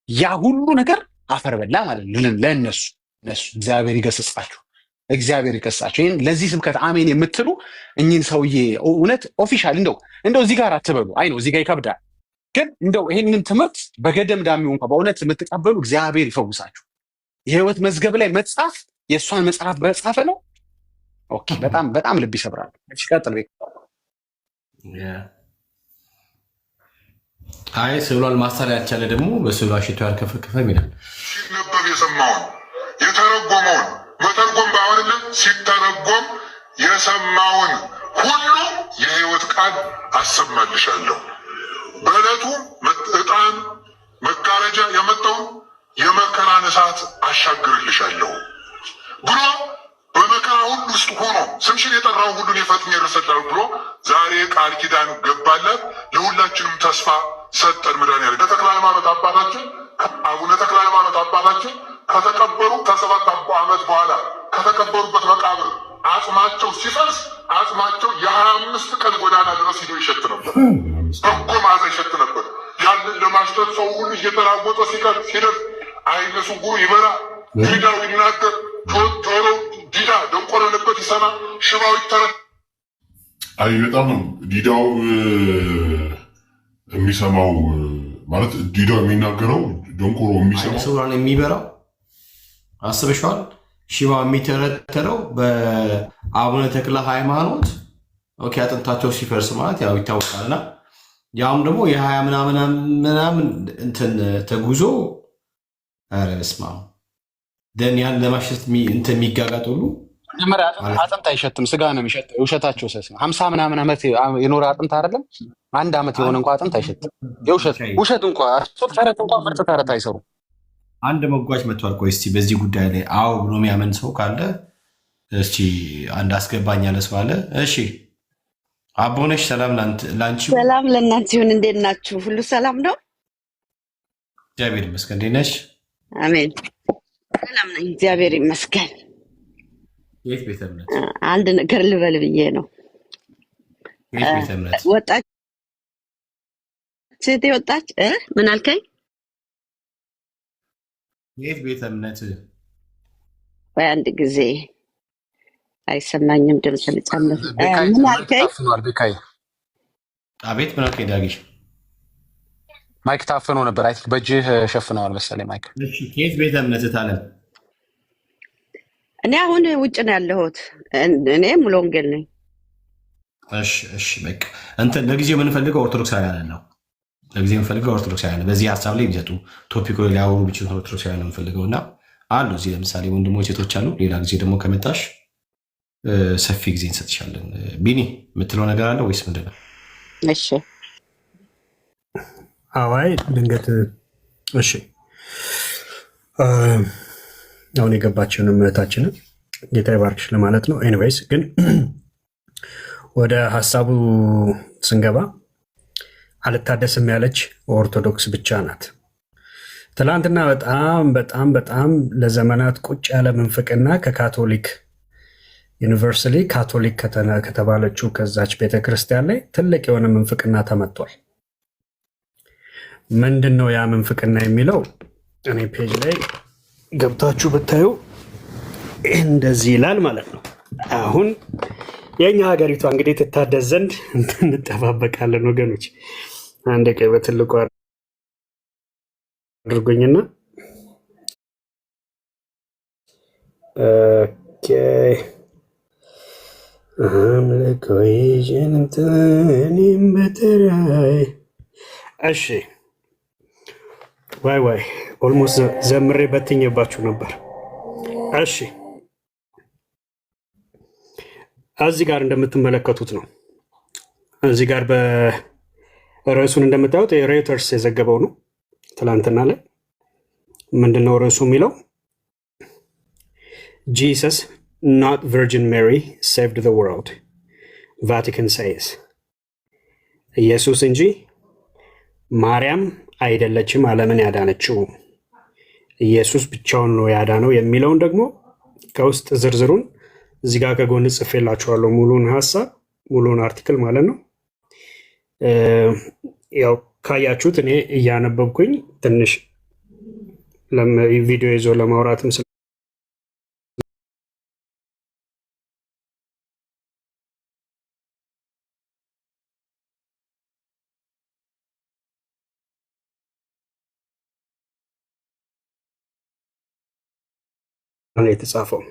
ያ ሁሉ ነገር አፈር በላ ማለት ነው። ለእነሱ እግዚአብሔር ይገስጻችሁ፣ እግዚአብሔር ይገስጻችሁ። ይህን ለዚህ ስብከት አሜን የምትሉ እኚህን ሰውዬ እውነት ኦፊሻል እንደው እዚህ ጋር አትበሉ። አይ ነው እዚህ ጋር ይከብዳል፣ ግን እንደው ይህንን ትምህርት በገደም ዳሚው እንኳ በእውነት የምትቀበሉ እግዚአብሔር ይፈውሳችሁ። የሕይወት መዝገብ ላይ መጻፍ የእሷን መጽሐፍ በጻፈ ነው። ኦኬ፣ በጣም በጣም ልብ ይሰብራል። ቀጥል። አይ ስዕሏን ማሳል ያልቻለ ደግሞ በስዕሏ ሽቶ ያርከፈከፈም ይላል። ሲነበብ የሰማውን የተረጎመውን መተርጎም ባይሆንለት ሲተረጎም የሰማውን ሁሉ የሕይወት ቃል አሰማልሻለሁ። በዕለቱ ዕጣን መጋረጃ የመጣውን የመከራን እሳት አሻግርልሻለሁ ብሎ በመከራ ሁሉ ውስጥ ሆኖ ስምሽን የጠራው ሁሉን የፈጥኜ እርሰላለሁ ብሎ ዛሬ ቃል ኪዳን ገባላት። ለሁላችንም ተስፋ ሰጠን። መድኃኒዓለም ተክለ ሃይማኖት አባታችን አቡነ ተክለ ሃይማኖት አባታችን ከተቀበሩ ከ7 ዓመት በኋላ ከተቀበሩበት መቃብር አጽማቸው ሲፈርስ አጽማቸው የ25 ቀን ጎዳና ድረስ ሂዶ ይሸት ነበር። በጎ መዓዛ ይሸት ነበር። ያንን ለማሽተት ሰው ሁሉ እየተራወጠ ሲደርስ ዓይነ ስውሩ ይበራ፣ ዲዳው ይናገር፣ ጆሮ ዲዳ ደንቆሮ የሆነበት ይሰማ፣ ሽባው ይተረፍ። አይ በጣም ነው ዲዳው የሚሰማው ማለት ዲዳው የሚናገረው ደንቆሮ የሚሰማው ስውራን የሚበራው አስበሽዋል። ሽባው የሚተረተረው በአቡነ ተክለ ሃይማኖት ኦኬ፣ አጥንታቸው ሲፈርስ ማለት ያው ይታወቃልና ያውም ደግሞ የ20 ምናምን እንትን ተጉዞ ኧረ በስመ አብ ደን ያን ለማሸት እንትን የሚጋጋጥ ሁሉ መጀመሪያ አጥንት አይሸትም፣ ስጋ ነው የሚሸጠው። የውሸታቸው ሰስ ነው። 50 ምናምን ዓመት የኖረ አጥንት አይደለም። 1 ዓመት የሆነ እንኳ አጥንት አይሸትም። ውሸት እንኳ ተረት እንኳ ምርጥ ተረት አይሰሩም። አንድ መጓዥ መጥቷል። ቆይ እስቲ በዚህ ጉዳይ ላይ አዎ ብሎ የሚያምን ሰው ካለ እስቲ አንድ አስገባኝ ያለ ሰው አለ። እሺ አቦነሽ ሰላም ላንቺ። ሰላም ለእናንተ ይሁን። እንዴት ናችሁ? ሁሉ ሰላም ነው? እግዚአብሔር ይመስገን። እንዴት ነሽ? አሜን። ሰላም ነኝ፣ እግዚአብሔር ይመስገን። የት ቤተ እምነት? አንድ ነገር ልበል ብዬ ነው። የት ቤተ እምነት ወጣች? ሴት ወጣች? ምን አልከኝ? የት ቤተ እምነት? ወይ አንድ ጊዜ አይሰማኝም፣ ድምፅ ልጨምር። ምን አልከኝ? አቤት ምን አልከኝ? ዳጊሽ ማይክ ታፍኖ ነበር። አይ ቲንክ በእጅህ ሸፍነዋል መሰለኝ ማይክ። እሺ ከየት ቤተ እምነት ታለም? እኔ አሁን ውጭ ነው ያለሁት። እኔ ሙሉ ወንጌል ነኝ። እሺ በቃ እንትን ለጊዜው የምንፈልገው ኦርቶዶክሳውያን ነው። ለጊዜው የምንፈልገው ኦርቶዶክሳውያን በዚህ ሀሳብ ላይ የሚሰጡ ቶፒክ ላይ ሊያወሩ ቢችሉ ኦርቶዶክሳውያን ነው የምንፈልገው እና አሉ እዚህ ለምሳሌ ወንድሞች ሴቶች አሉ። ሌላ ጊዜ ደግሞ ከመጣሽ ሰፊ ጊዜ እንሰጥሻለን። ቢኒ የምትለው ነገር አለ ወይስ ምንድን ነው? እሺ አዋይ ድንገት እሺ አሁን የገባችውን እምነታችንን ጌታ ይባርክሽ ለማለት ነው። ኤኒዌይስ ግን ወደ ሀሳቡ ስንገባ አልታደስም ያለች ኦርቶዶክስ ብቻ ናት። ትላንትና በጣም ለዘመናት ቁጭ ያለ ምንፍቅና ከካቶሊክ ዩኒቨርሲቲ ካቶሊክ ከተባለችው ከዛች ቤተክርስቲያን ላይ ትልቅ የሆነ ምንፍቅና ተመቷል። ምንድን ነው ያ ምንፍቅና የሚለው? እኔ ፔጅ ላይ ገብታችሁ ብታዩ እንደዚህ ይላል ማለት ነው። አሁን የኛ ሀገሪቷ እንግዲህ ትታደስ ዘንድ እንጠባበቃለን ወገኖች። አንድ ቀይ በትልቁ አድርጎኝና ኦኬ አምልኮ ይጀንተንም በተራይ እሺ ዋይ ኦልሞስት ዘምሬ በትኝባችሁ ነበር። እሺ እዚህ ጋር እንደምትመለከቱት ነው። እዚህ ጋር በርዕሱን እንደምታዩት ሬውተርስ የዘገበው ነው። ትላንትና ላይ ምንድነው ርዕሱ የሚለው? Jesus not Virgin Mary saved the world, Vatican says። ኢየሱስ እንጂ ማርያም አይደለችም ዓለምን ያዳነችው፣ ኢየሱስ ብቻውን ነው ያዳነው የሚለውን ደግሞ ከውስጥ ዝርዝሩን እዚህ ጋር ከጎን ጽፌላችኋለሁ። ሙሉን ሀሳብ ሙሉን አርቲክል ማለት ነው። ያው ካያችሁት እኔ እያነበብኩኝ ትንሽ ቪዲዮ ይዞ ለማውራትም ነው የተጻፈው።